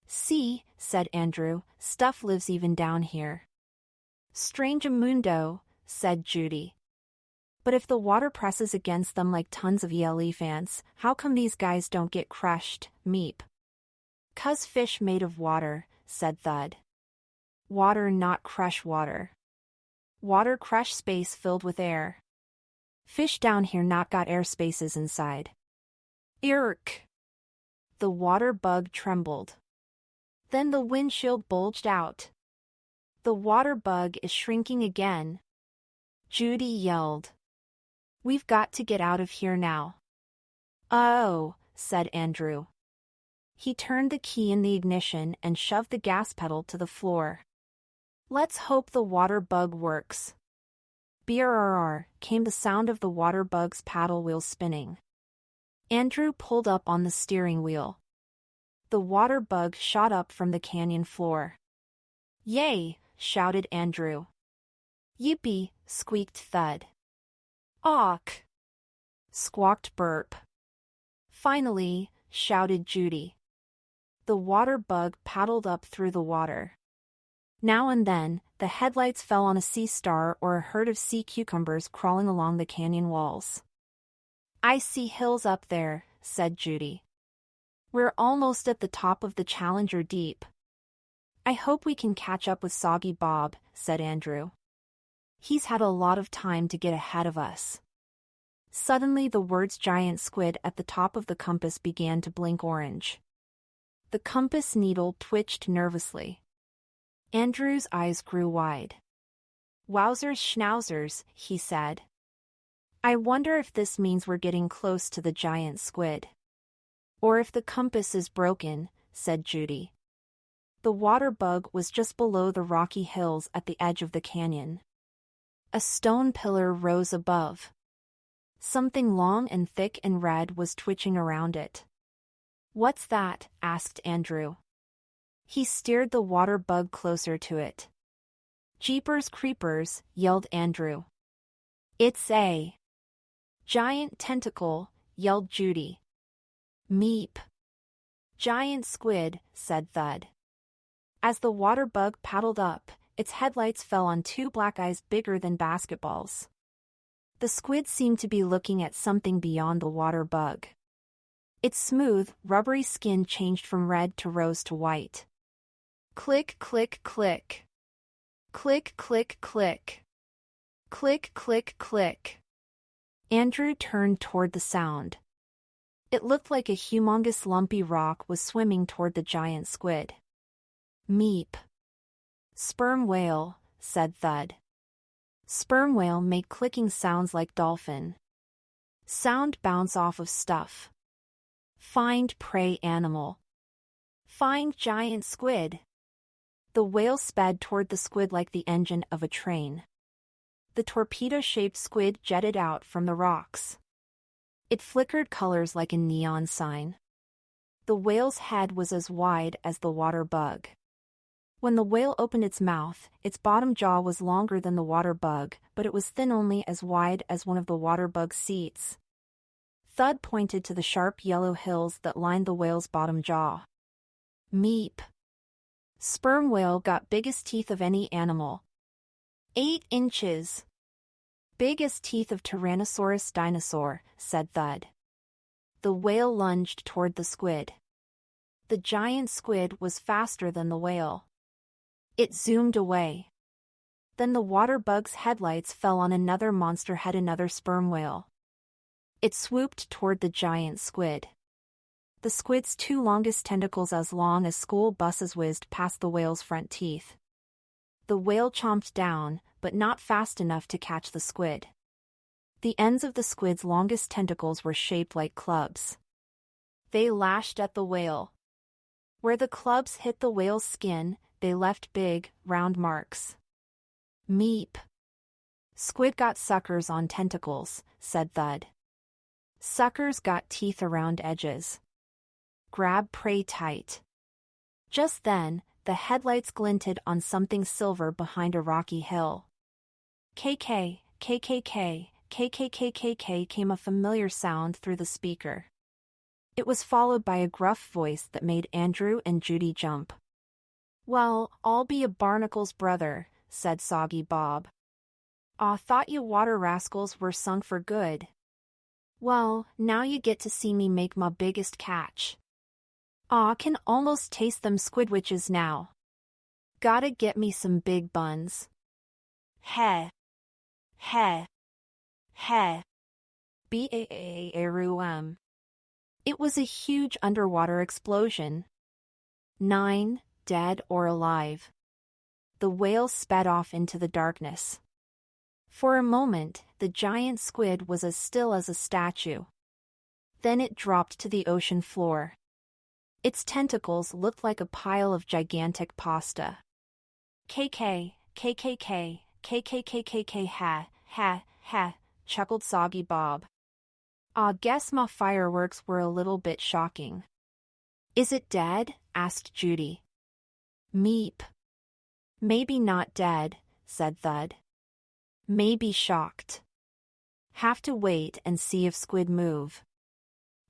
"See," said Andrew, "stuff lives even down here." "Strange amundo," said Judy. "But if the water presses against them like tons of elephants, how come these guys don't get crushed, meep?" "'Cause fish made of water," said Thud. "Water not crush water. Water crush space filled with air. Fish down here not got air spaces inside." "Irk." The water bug trembled. Then the windshield bulged out. "The water bug is shrinking again." Judy yelled. "We've got to get out of here now." "Oh," said Andrew. He turned the key in the ignition and shoved the gas pedal to the floor. "Let's hope the water bug works." Brrr came the sound of the water bug's paddle wheel spinning. Andrew pulled up on the steering wheel. The water bug shot up from the canyon floor. "Yay!" shouted Andrew. "Yippee!" squeaked Thud. "Awk!" squawked Burp. "Finally!" shouted Judy. The water bug paddled up through the water. Now and then, the headlights fell on a sea star or a herd of sea cucumbers crawling along the canyon walls. "I see hills up there," said Judy. "We're almost at the top of the Challenger Deep." "I hope we can catch up with Soggy Bob," said Andrew. "He's had a lot of time to get ahead of us." Suddenly the words giant squid at the top of the compass began to blink orange. The compass needle twitched nervously. Andrew's eyes grew wide. Wowzers schnauzers, he said. I wonder if this means we're getting close to the giant squid. Or if the compass is broken, said Judy. The water bug was just below the rocky hills at the edge of the canyon. A stone pillar rose above. Something long and thick and red was twitching around it. What's that? Asked Andrew. He steered the water bug closer to it. Jeepers creepers, yelled Andrew. It's a giant tentacle, yelled Judy. Meep. Giant squid, said Thud. As the water bug paddled up, its headlights fell on two black eyes bigger than basketballs. The squid seemed to be looking at something beyond the water bug. Its smooth, rubbery skin changed from red to rose to white. Click, click, click. Click, click, click. Click, click, click. Andrew turned toward the sound. It looked like a humongous lumpy rock was swimming toward the giant squid. Meep. Sperm whale, said Thud. Sperm whale made clicking sounds like dolphin. Sound bounce off of stuff. Find prey animal. Find giant squid. The whale sped toward the squid like the engine of a train. The torpedo-shaped squid jetted out from the rocks. It flickered colors like a neon sign. The whale's head was as wide as the water bug. When the whale opened its mouth, its bottom jaw was longer than the water bug, but it was thin only as wide as one of the water bug's seats. Thud pointed to the sharp yellow hills that lined the whale's bottom jaw. Meep. Sperm whale got biggest teeth of any animal. 8 inches. Big as teeth of Tyrannosaurus dinosaur, said Thud. The whale lunged toward the squid. The giant squid was faster than the whale. It zoomed away. Then the water bug's headlights fell on another monster head, another sperm whale. It swooped toward the giant squid. The squid's two longest tentacles, as long as school buses, whizzed past the whale's front teeth. The whale chomped down, but not fast enough to catch the squid. The ends of the squid's longest tentacles were shaped like clubs. They lashed at the whale. Where the clubs hit the whale's skin, they left big, round marks. Meep. Squid got suckers on tentacles, said Thud. Suckers got teeth around edges. Grab prey tight. Just then, the headlights glinted on something silver behind a rocky hill. KK, KKK, KKKKK came a familiar sound through the speaker. It was followed by a gruff voice that made Andrew and Judy jump. Well, I'll be a barnacle's brother, said Soggy Bob. Aw, thought you water rascals were sunk for good. Well, now you get to see me make my biggest catch. Aw, can almost taste them squidwitches now. Gotta get me some big buns. Heh. Heh. Heh. B-A-A-A-R-U-M. It was a huge underwater explosion. 9, dead or alive. The whale sped off into the darkness. For a moment, the giant squid was as still as a statue. Then it dropped to the ocean floor. Its tentacles looked like a pile of gigantic pasta. KK, KKK, KKKKK, ha, ha, ha, chuckled Soggy Bob. I guess my fireworks were a little bit shocking. Is it dead? Asked Judy. Meep. Maybe not dead, said Thud. Maybe shocked. Have to wait and see if squid move.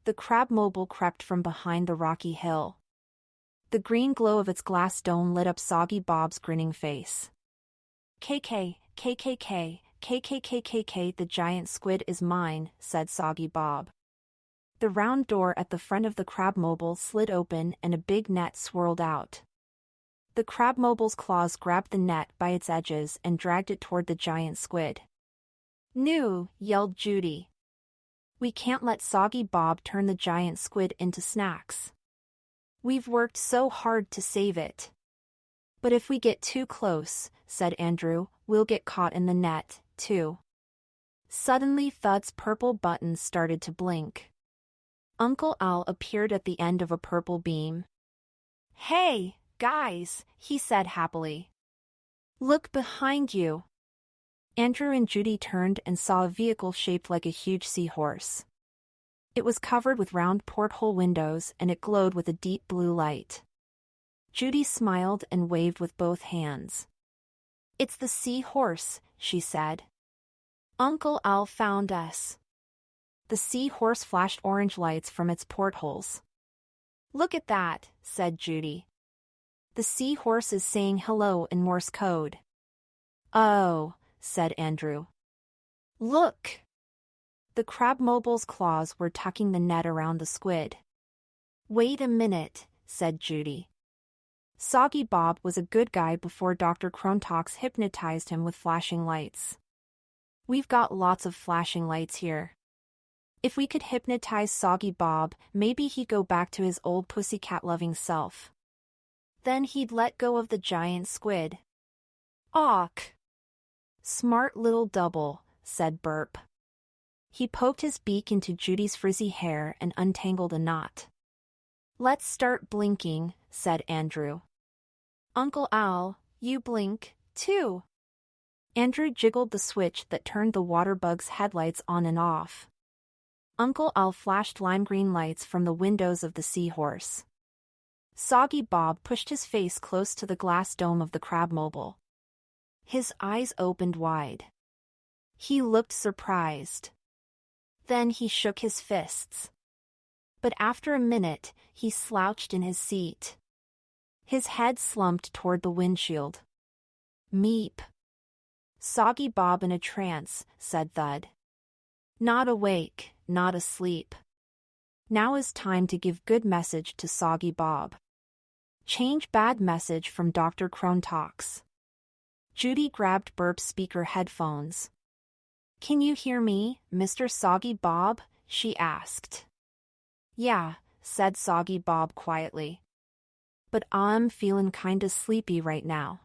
The crab mobile crept from behind the rocky hill. The green glow of its glass dome lit up Soggy Bob's grinning face. KK, KKK, KKKKK, the giant squid is mine, said Soggy Bob. The round door at the front of the crab mobile slid open and a big net swirled out. The crab mobile's claws grabbed the net by its edges and dragged it toward the giant squid. No, yelled Judy. We can't let Soggy Bob turn the giant squid into snacks. We've worked so hard to save it. But if we get too close, said Andrew, we'll get caught in the net, too. Suddenly Thud's purple buttons started to blink. Uncle Al appeared at the end of a purple beam. Hey, guys, he said happily. Look behind you. Andrew and Judy turned and saw a vehicle shaped like a huge seahorse. It was covered with round porthole windows and it glowed with a deep blue light. Judy smiled and waved with both hands. It's the seahorse, she said. Uncle Al found us. The seahorse flashed orange lights from its portholes. Look at that, said Judy. The seahorse is saying hello in Morse code. Oh, said Andrew. Look! The crabmobile's claws were tucking the net around the squid. Wait a minute, said Judy. Soggy Bob was a good guy before Dr. Crontox hypnotized him with flashing lights. We've got lots of flashing lights here. If we could hypnotize Soggy Bob, maybe he'd go back to his old pussycat-loving self. Then he'd let go of the giant squid. Awk! Smart little double, said Burp. He poked his beak into Judy's frizzy hair and untangled a knot. Let's start blinking, said Andrew. Uncle Al, you blink, too. Andrew jiggled the switch that turned the water bug's headlights on and off. Uncle Al flashed lime green lights from the windows of the seahorse. Soggy Bob pushed his face close to the glass dome of the crabmobile. His eyes opened wide. He looked surprised. Then he shook his fists. But after a minute, he slouched in his seat. His head slumped toward the windshield. Meep. Soggy Bob in a trance, said Thud. Not awake, not asleep. Now is time to give good message to Soggy Bob. Change bad message from Dr. Crontox. Judy grabbed Burp's speaker headphones. Can you hear me, Mr. Soggy Bob? She asked. Yeah, said Soggy Bob quietly. But I'm feelin' kinda sleepy right now.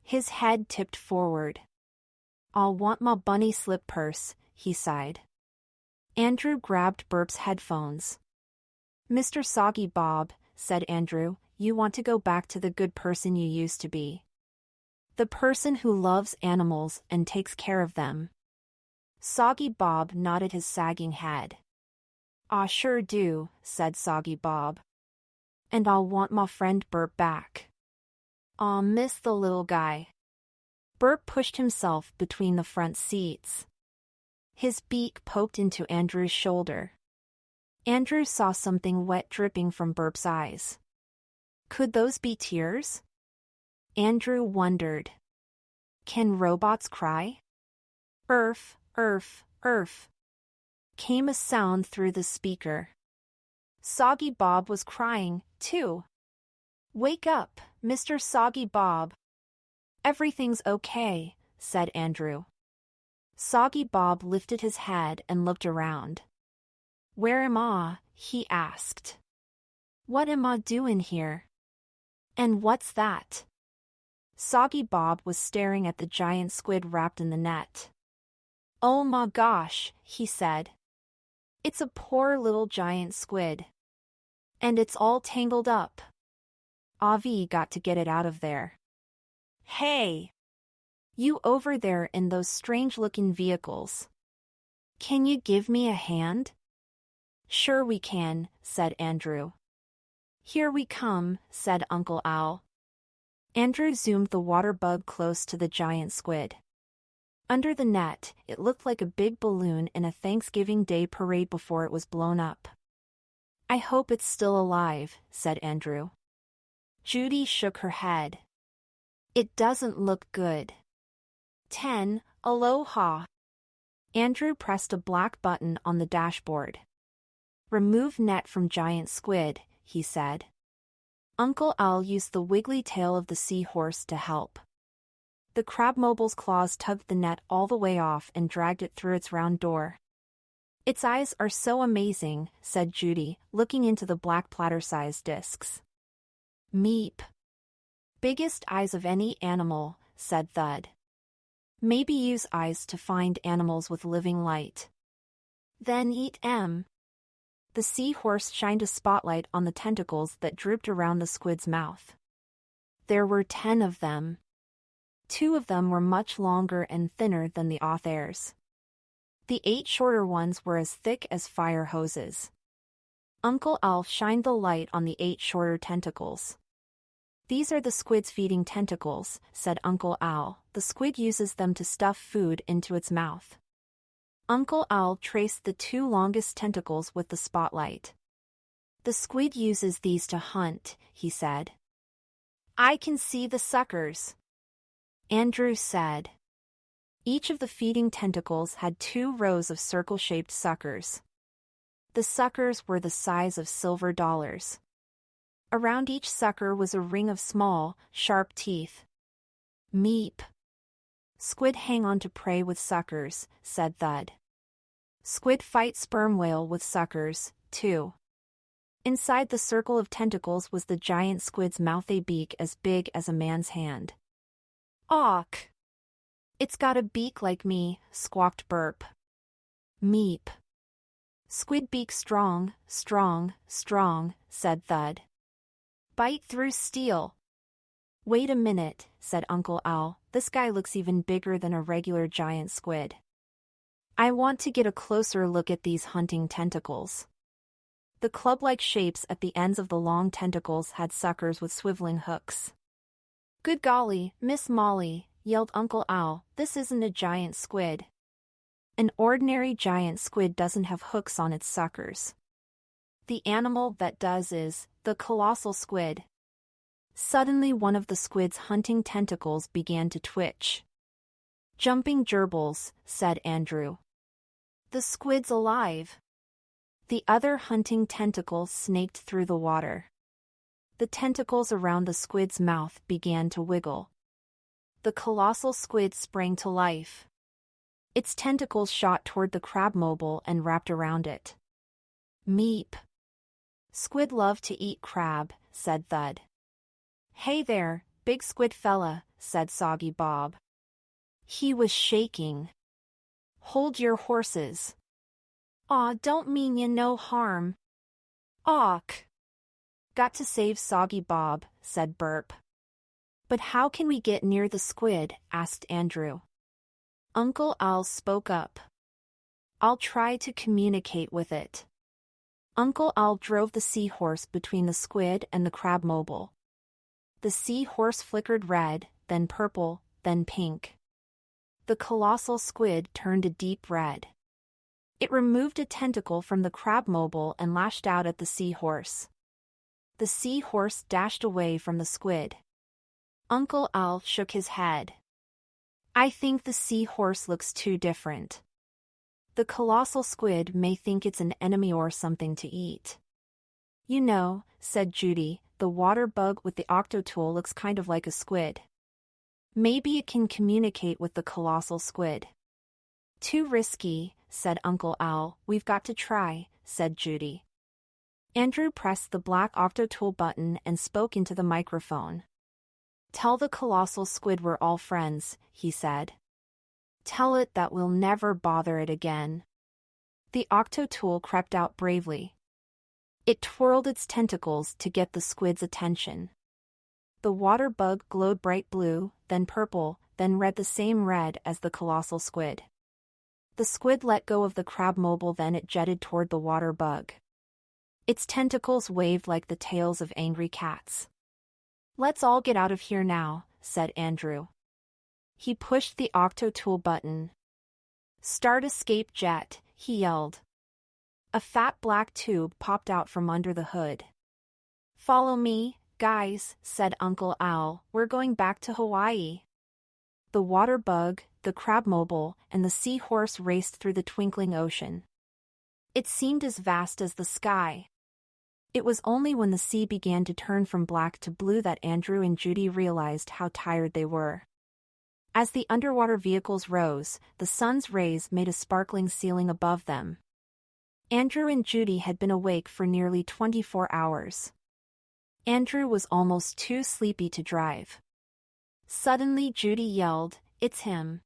His head tipped forward. I'll want my bunny slip purse, he sighed. Andrew grabbed Burp's headphones. Mr. Soggy Bob, said Andrew, you want to go back to the good person you used to be. The person who loves animals and takes care of them. Soggy Bob nodded his sagging head. I sure do, said Soggy Bob. And I'll want my friend Burp back. I'll miss the little guy. Burp pushed himself between the front seats. His beak poked into Andrew's shoulder. Andrew saw something wet dripping from Burp's eyes. Could those be tears? Andrew wondered. Can robots cry? Erf, erf, erf. Came a sound through the speaker. Soggy Bob was crying, too. Wake up, Mr. Soggy Bob. Everything's okay, said Andrew. Soggy Bob lifted his head and looked around. Where am I? He asked. What am I doing here? And what's that? Soggy Bob was staring at the giant squid wrapped in the net. Oh my gosh, he said. It's a poor little giant squid. And it's all tangled up. Avi got to get it out of there. Hey! You over there in those strange-looking vehicles. Can you give me a hand? Sure we can, said Andrew. Here we come, said Uncle Al. Andrew zoomed the water bug close to the giant squid. Under the net, it looked like a big balloon in a Thanksgiving Day parade before it was blown up. I hope it's still alive, said Andrew. Judy shook her head. It doesn't look good. 10, aloha. Andrew pressed a black button on the dashboard. Remove net from giant squid, he said. Uncle Al used the wiggly tail of the seahorse to help. The crabmobile's claws tugged the net all the way off and dragged it through its round door. Its eyes are so amazing, said Judy, looking into the black platter-sized discs. Meep. Biggest eyes of any animal, said Thud. Maybe use eyes to find animals with living light. Then eat 'em. The seahorse shined a spotlight on the tentacles that drooped around the squid's mouth. There were 10 of them. 2 of them were much longer and thinner than the others. The 8 shorter ones were as thick as fire hoses. Uncle Al shined the light on the 8 shorter tentacles. These are the squid's feeding tentacles, said Uncle Al. The squid uses them to stuff food into its mouth. Uncle Al traced the 2 longest tentacles with the spotlight. The squid uses these to hunt, he said. I can see the suckers, Andrew said. Each of the feeding tentacles had 2 rows of circle-shaped suckers. The suckers were the size of silver dollars. Around each sucker was a ring of small, sharp teeth. Meep. Squid hang on to prey with suckers, said Thud. Squid fight sperm whale with suckers, too. Inside the circle of tentacles was the giant squid's mouth, a beak as big as a man's hand. Awk! It's got a beak like me, squawked Burp. Meep. Squid beak strong, strong, strong, said Thud. Bite through steel. Wait a minute, said Uncle Al. This guy looks even bigger than a regular giant squid. I want to get a closer look at these hunting tentacles. The club-like shapes at the ends of the long tentacles had suckers with swiveling hooks. Good golly, Miss Molly, yelled Uncle Al, this isn't a giant squid. An ordinary giant squid doesn't have hooks on its suckers. The animal that does is the colossal squid. Suddenly one of the squid's hunting tentacles began to twitch. Jumping gerbils, said Andrew. The squid's alive. The other hunting tentacle snaked through the water. The tentacles around the squid's mouth began to wiggle. The colossal squid sprang to life. Its tentacles shot toward the crab mobile and wrapped around it. Meep. Squid love to eat crab, said Thud. Hey there, big squid fella, said Soggy Bob. He was shaking. Hold your horses. Aw, don't mean you no harm. Awk. Got to save Soggy Bob, said Burp. But how can we get near the squid? Asked Andrew. Uncle Al spoke up. I'll try to communicate with it. Uncle Al drove the seahorse between the squid and the crab mobile. The seahorse flickered red, then purple, then pink. The colossal squid turned a deep red. It removed a tentacle from the crab mobile and lashed out at the seahorse. The seahorse dashed away from the squid. Uncle Al shook his head. I think the seahorse looks too different. The colossal squid may think it's an enemy or something to eat. You know, said Judy, the water bug with the octotool looks kind of like a squid. Maybe it can communicate with the colossal squid. Too risky, said Uncle Al. We've got to try, said Judy. Andrew pressed the black octotool button and spoke into the microphone. Tell the colossal squid we're all friends, he said. Tell it that we'll never bother it again. The octotool crept out bravely. It twirled its tentacles to get the squid's attention. The water bug glowed bright blue, then purple, then red, the same red as the colossal squid. The squid let go of the crab mobile, then it jetted toward the water bug. Its tentacles waved like the tails of angry cats. Let's all get out of here now, said Andrew. He pushed the octotool button. Start escape jet, he yelled. A fat black tube popped out from under the hood. Follow me, guys, said Uncle Al. We're going back to Hawaii. The water bug, the crab mobile, and the seahorse raced through the twinkling ocean. It seemed as vast as the sky. It was only when the sea began to turn from black to blue that Andrew and Judy realized how tired they were. As the underwater vehicles rose, the sun's rays made a sparkling ceiling above them. Andrew and Judy had been awake for nearly 24 hours. Andrew was almost too sleepy to drive. Suddenly Judy yelled, "It's him."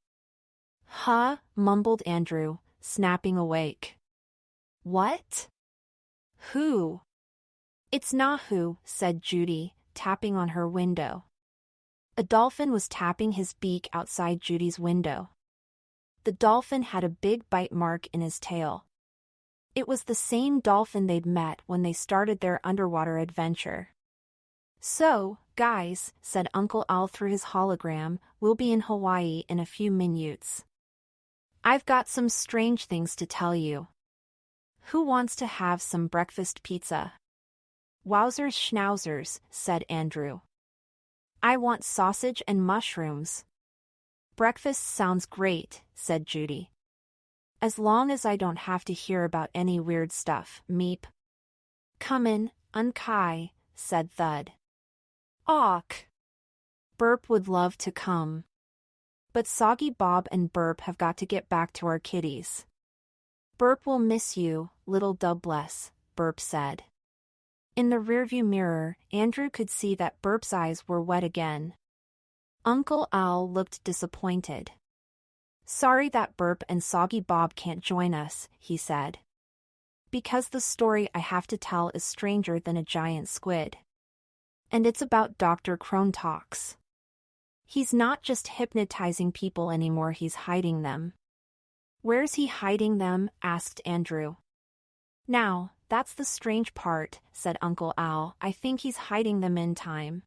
"Huh?" mumbled Andrew, snapping awake. "What? Who?" "It's not who," said Judy, tapping on her window. A dolphin was tapping his beak outside Judy's window. The dolphin had a big bite mark in his tail. It was the same dolphin they'd met when they started their underwater adventure. "So, guys," said Uncle Al through his hologram, "we'll be in Hawaii in a few minutes. I've got some strange things to tell you. Who wants to have some breakfast pizza?" "Wowzers schnauzers," said Andrew. "I want sausage and mushrooms." "Breakfast sounds great," said Judy. "As long as I don't have to hear about any weird stuff, meep." "Comin', Unkai," said Thud. "Awk. Burp would love to come. But Soggy Bob and Burp have got to get back to our kitties." "Burp will miss you, little Dubless," Burp said. In the rearview mirror, Andrew could see that Burp's eyes were wet again. Uncle Al looked disappointed. "Sorry that Burp and Soggy Bob can't join us," he said. "Because the story I have to tell is stranger than a giant squid. And it's about Dr. Krontox. He's not just hypnotizing people anymore, he's hiding them." "Where's he hiding them?" asked Andrew. "Now, that's the strange part," said Uncle Al. "I think he's hiding them in time."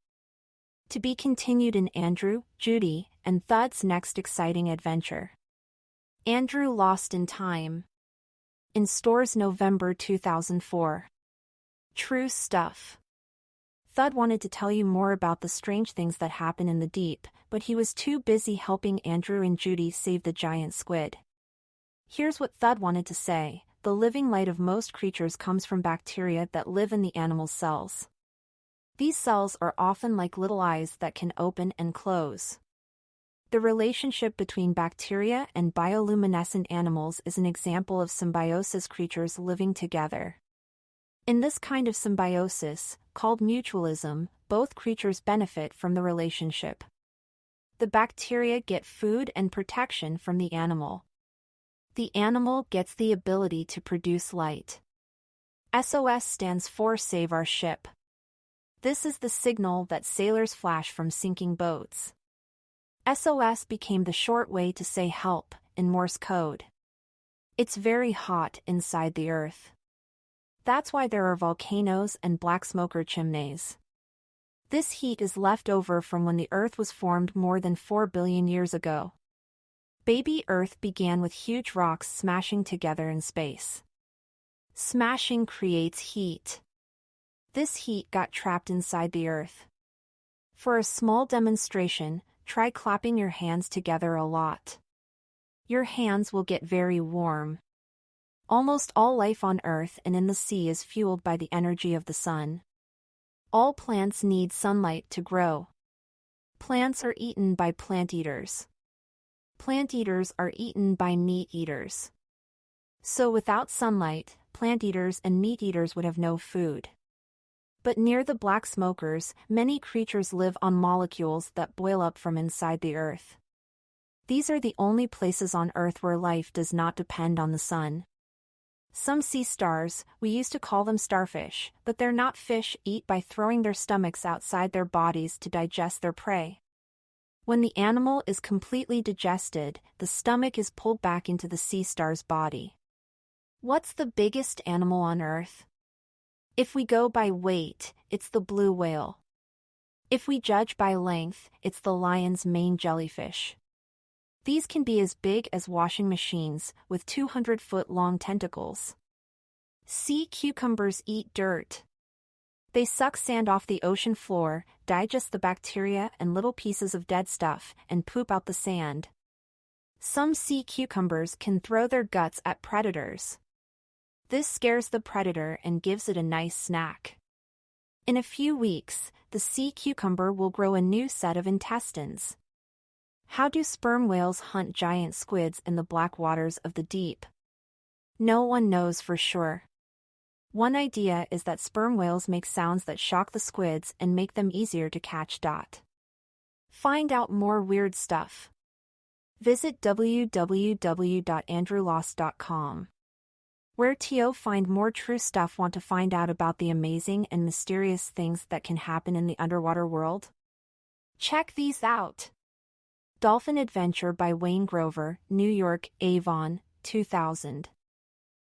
To be continued in Andrew, Judy, and Thud's next exciting adventure. Andrew Lost in Time. In stores November 2004. True stuff. Thud wanted to tell you more about the strange things that happen in the deep, but he was too busy helping Andrew and Judy save the giant squid. Here's what Thud wanted to say: the living light of most creatures comes from bacteria that live in the animal's cells. These cells are often like little eyes that can open and close. The relationship between bacteria and bioluminescent animals is an example of symbiosis, creatures living together. In this kind of symbiosis, called mutualism, both creatures benefit from the relationship. The bacteria get food and protection from the animal. The animal gets the ability to produce light. SOS stands for Save Our Ship. This is the signal that sailors flash from sinking boats. SOS became the short way to say help in Morse code. It's very hot inside the Earth. That's why there are volcanoes and black smoker chimneys. This heat is left over from when the Earth was formed more than 4 billion years ago. Baby Earth began with huge rocks smashing together in space. Smashing creates heat. This heat got trapped inside the Earth. For a small demonstration, try clapping your hands together a lot. Your hands will get very warm. Almost all life on Earth and in the sea is fueled by the energy of the sun. All plants need sunlight to grow. Plants are eaten by plant eaters. Plant eaters are eaten by meat eaters. So without sunlight, plant eaters and meat eaters would have no food. But near the black smokers, many creatures live on molecules that boil up from inside the Earth. These are the only places on Earth where life does not depend on the sun. Some sea stars, we used to call them starfish, but they're not fish, eat by throwing their stomachs outside their bodies to digest their prey. When the animal is completely digested, the stomach is pulled back into the sea star's body. What's the biggest animal on Earth? If we go by weight, it's the blue whale. If we judge by length, it's the lion's mane jellyfish. These can be as big as washing machines, with 200-foot-long tentacles. Sea cucumbers eat dirt. They suck sand off the ocean floor, digest the bacteria and little pieces of dead stuff, and poop out the sand. Some sea cucumbers can throw their guts at predators. This scares the predator and gives it a nice snack. In a few weeks, the sea cucumber will grow a new set of intestines. How do sperm whales hunt giant squids in the black waters of the deep? No one knows for sure. One idea is that sperm whales make sounds that shock the squids and make them easier to catch. Find out more weird stuff. Visit www.andrewlost.com. Where to find more true stuff. Want to find out about the amazing and mysterious things that can happen in the underwater world? Check these out. Dolphin Adventure by Wayne Grover, New York, Avon, 2000.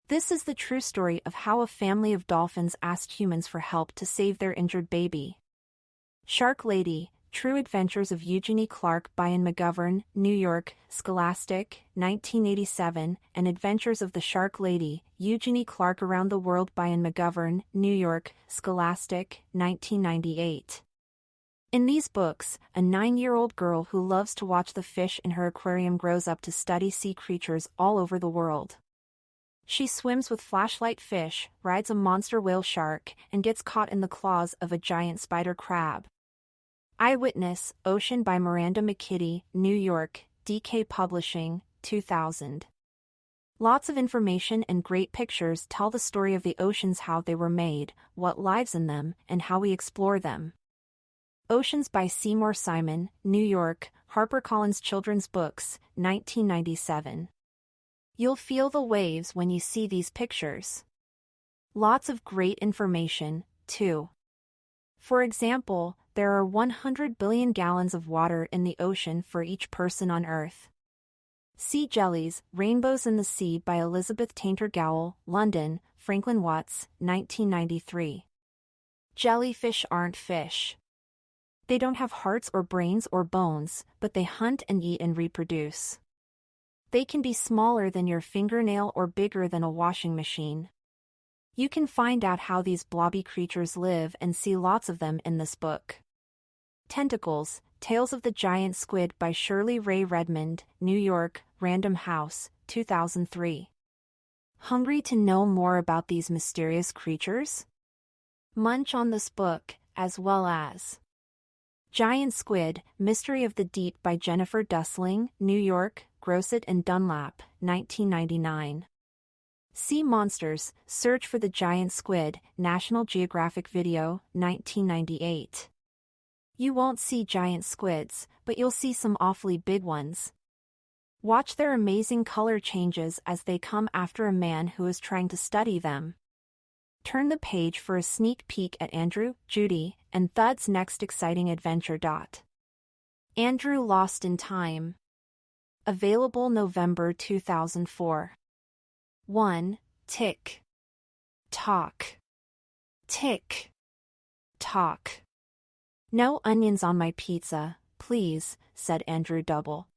This is the true story of how a family of dolphins asked humans for help to save their injured baby. Shark Lady, True Adventures of Eugenie Clark by Ian McGovern, New York, Scholastic, 1987, and Adventures of the Shark Lady, Eugenie Clark Around the World by Ian McGovern, New York, Scholastic, 1998. In these books, a 9-year-old girl who loves to watch the fish in her aquarium grows up to study sea creatures all over the world. She swims with flashlight fish, rides a monster whale shark, and gets caught in the claws of a giant spider crab. Eyewitness, Ocean by Miranda McKitty, New York, DK Publishing, 2000. Lots of information and great pictures tell the story of the oceans, how they were made, what lives in them, and how we explore them. Oceans by Seymour Simon, New York, HarperCollins Children's Books, 1997. You'll feel the waves when you see these pictures. Lots of great information, too. For example, there are 100 billion gallons of water in the ocean for each person on Earth. Sea Jellies, Rainbows in the Sea by Elizabeth Tainter Gowell, London, Franklin Watts, 1993. Jellyfish aren't fish. They don't have hearts or brains or bones, but they hunt and eat and reproduce. They can be smaller than your fingernail or bigger than a washing machine. You can find out how these blobby creatures live and see lots of them in this book. Tentacles, Tales of the Giant Squid by Shirley Ray Redmond, New York, Random House, 2003. Hungry to know more about these mysterious creatures? Munch on this book, as well as Giant Squid, Mystery of the Deep by Jennifer Dussling, New York, Grosset and Dunlap, 1999. Sea Monsters, Search for the Giant Squid, National Geographic Video, 1998. You won't see giant squids, but you'll see some awfully big ones. Watch their amazing color changes as they come after a man who is trying to study them. Turn the page for a sneak peek at Andrew, Judy, and Thud's next exciting adventure. Andrew Lost in Time. Available November 2004. 1. Tick. Tock. Tick. Tock. No onions on my pizza, please, said Andrew Double.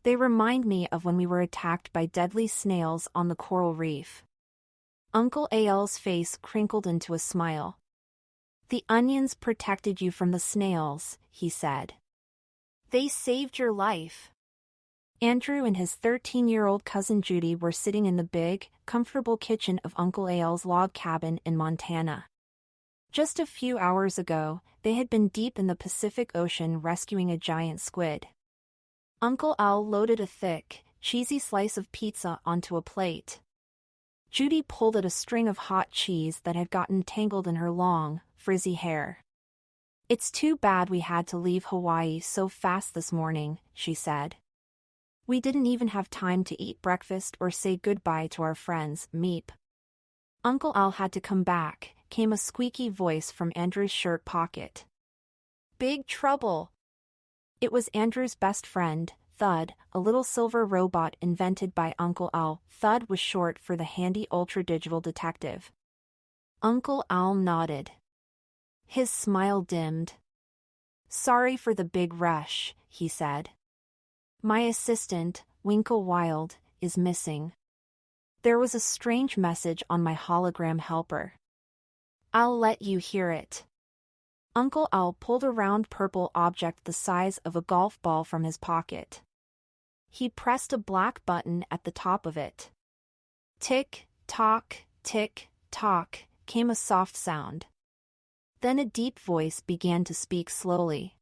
They remind me of when we were attacked by deadly snails on the coral reef. Uncle Al's face crinkled into a smile. The onions protected you from the snails, he said. They saved your life. Andrew and his 13-year-old cousin Judy were sitting in the big, comfortable kitchen of Uncle Al's log cabin in Montana. Just a few hours ago, they had been deep in the Pacific Ocean rescuing a giant squid. Uncle Al loaded a thick, cheesy slice of pizza onto a plate. Judy pulled at a string of hot cheese that had gotten tangled in her long, frizzy hair. It's too bad we had to leave Hawaii so fast this morning, she said. We didn't even have time to eat breakfast or say goodbye to our friends, Meep. Uncle Al had to come back, came a squeaky voice from Andrew's shirt pocket. Big trouble. It was Andrew's best friend, Thud, a little silver robot invented by Uncle Al. Thud was short for the handy ultra-digital detective. Uncle Al nodded. His smile dimmed. Sorry for the big rush, he said. My assistant, Winkle Wild, is missing. There was a strange message on my hologram helper. I'll let you hear it. Uncle Al pulled a round purple object the size of a golf ball from his pocket. He pressed a black button at the top of it. Tick, tock, came a soft sound. Then a deep voice began to speak slowly.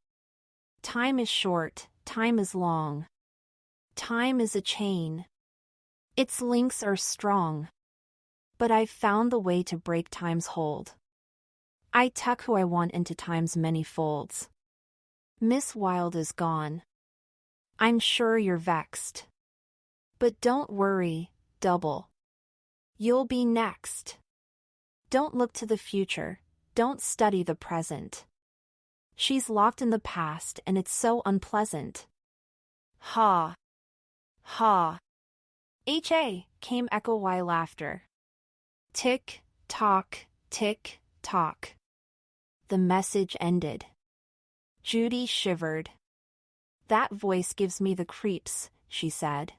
Time is short, time is long. Time is a chain. Its links are strong. But I've found the way to break time's hold. I tuck who I want into time's many folds. Miss Wilde is gone. I'm sure you're vexed. But don't worry, double. You'll be next. Don't look to the future, don't study the present. She's locked in the past and it's so unpleasant. Ha. Ha. H.A. came echo-y laughter. Tick, tock, tick, tock. The message ended. Judy shivered. That voice gives me the creeps, she said.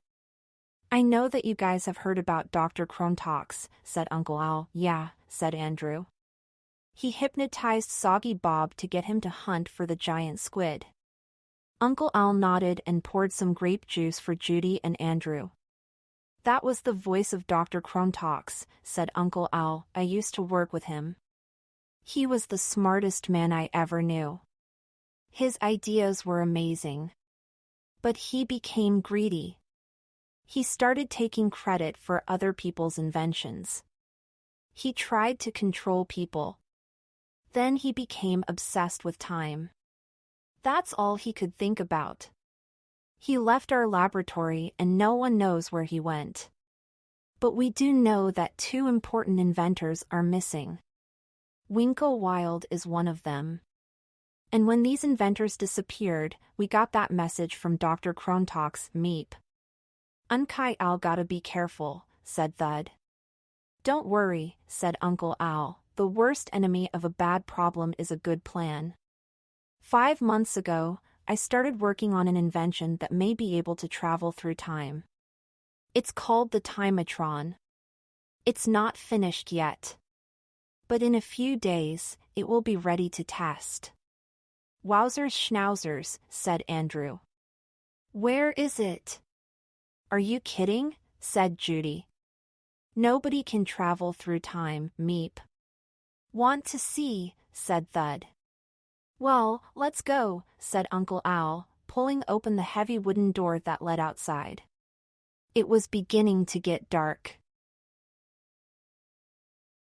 I know that you guys have heard about Dr. Crontox, said Uncle Al. Yeah, said Andrew. He hypnotized Soggy Bob to get him to hunt for the giant squid. Uncle Al nodded and poured some grape juice for Judy and Andrew. That was the voice of Dr. Crontox, said Uncle Al. I used to work with him. He was the smartest man I ever knew. His ideas were amazing. But he became greedy. He started taking credit for other people's inventions. He tried to control people. Then he became obsessed with time. That's all he could think about. He left our laboratory and no one knows where he went. But we do know that 2 important inventors are missing. Winkle Wilde is one of them. And when these inventors disappeared, we got that message from Dr. Crontox, Meep. Uncle Al gotta be careful, said Thud. Don't worry, said Uncle Al. The worst enemy of a bad problem is a good plan. 5 months ago, I started working on an invention that may be able to travel through time. It's called the Timetron. It's not finished yet. But in a few days, it will be ready to test. Wowzers schnauzers, said Andrew. Where is it? Are you kidding? Said Judy. Nobody can travel through time, Meep. Want to see, said Thud. Well, let's go, said Uncle Al, pulling open the heavy wooden door that led outside. It was beginning to get dark.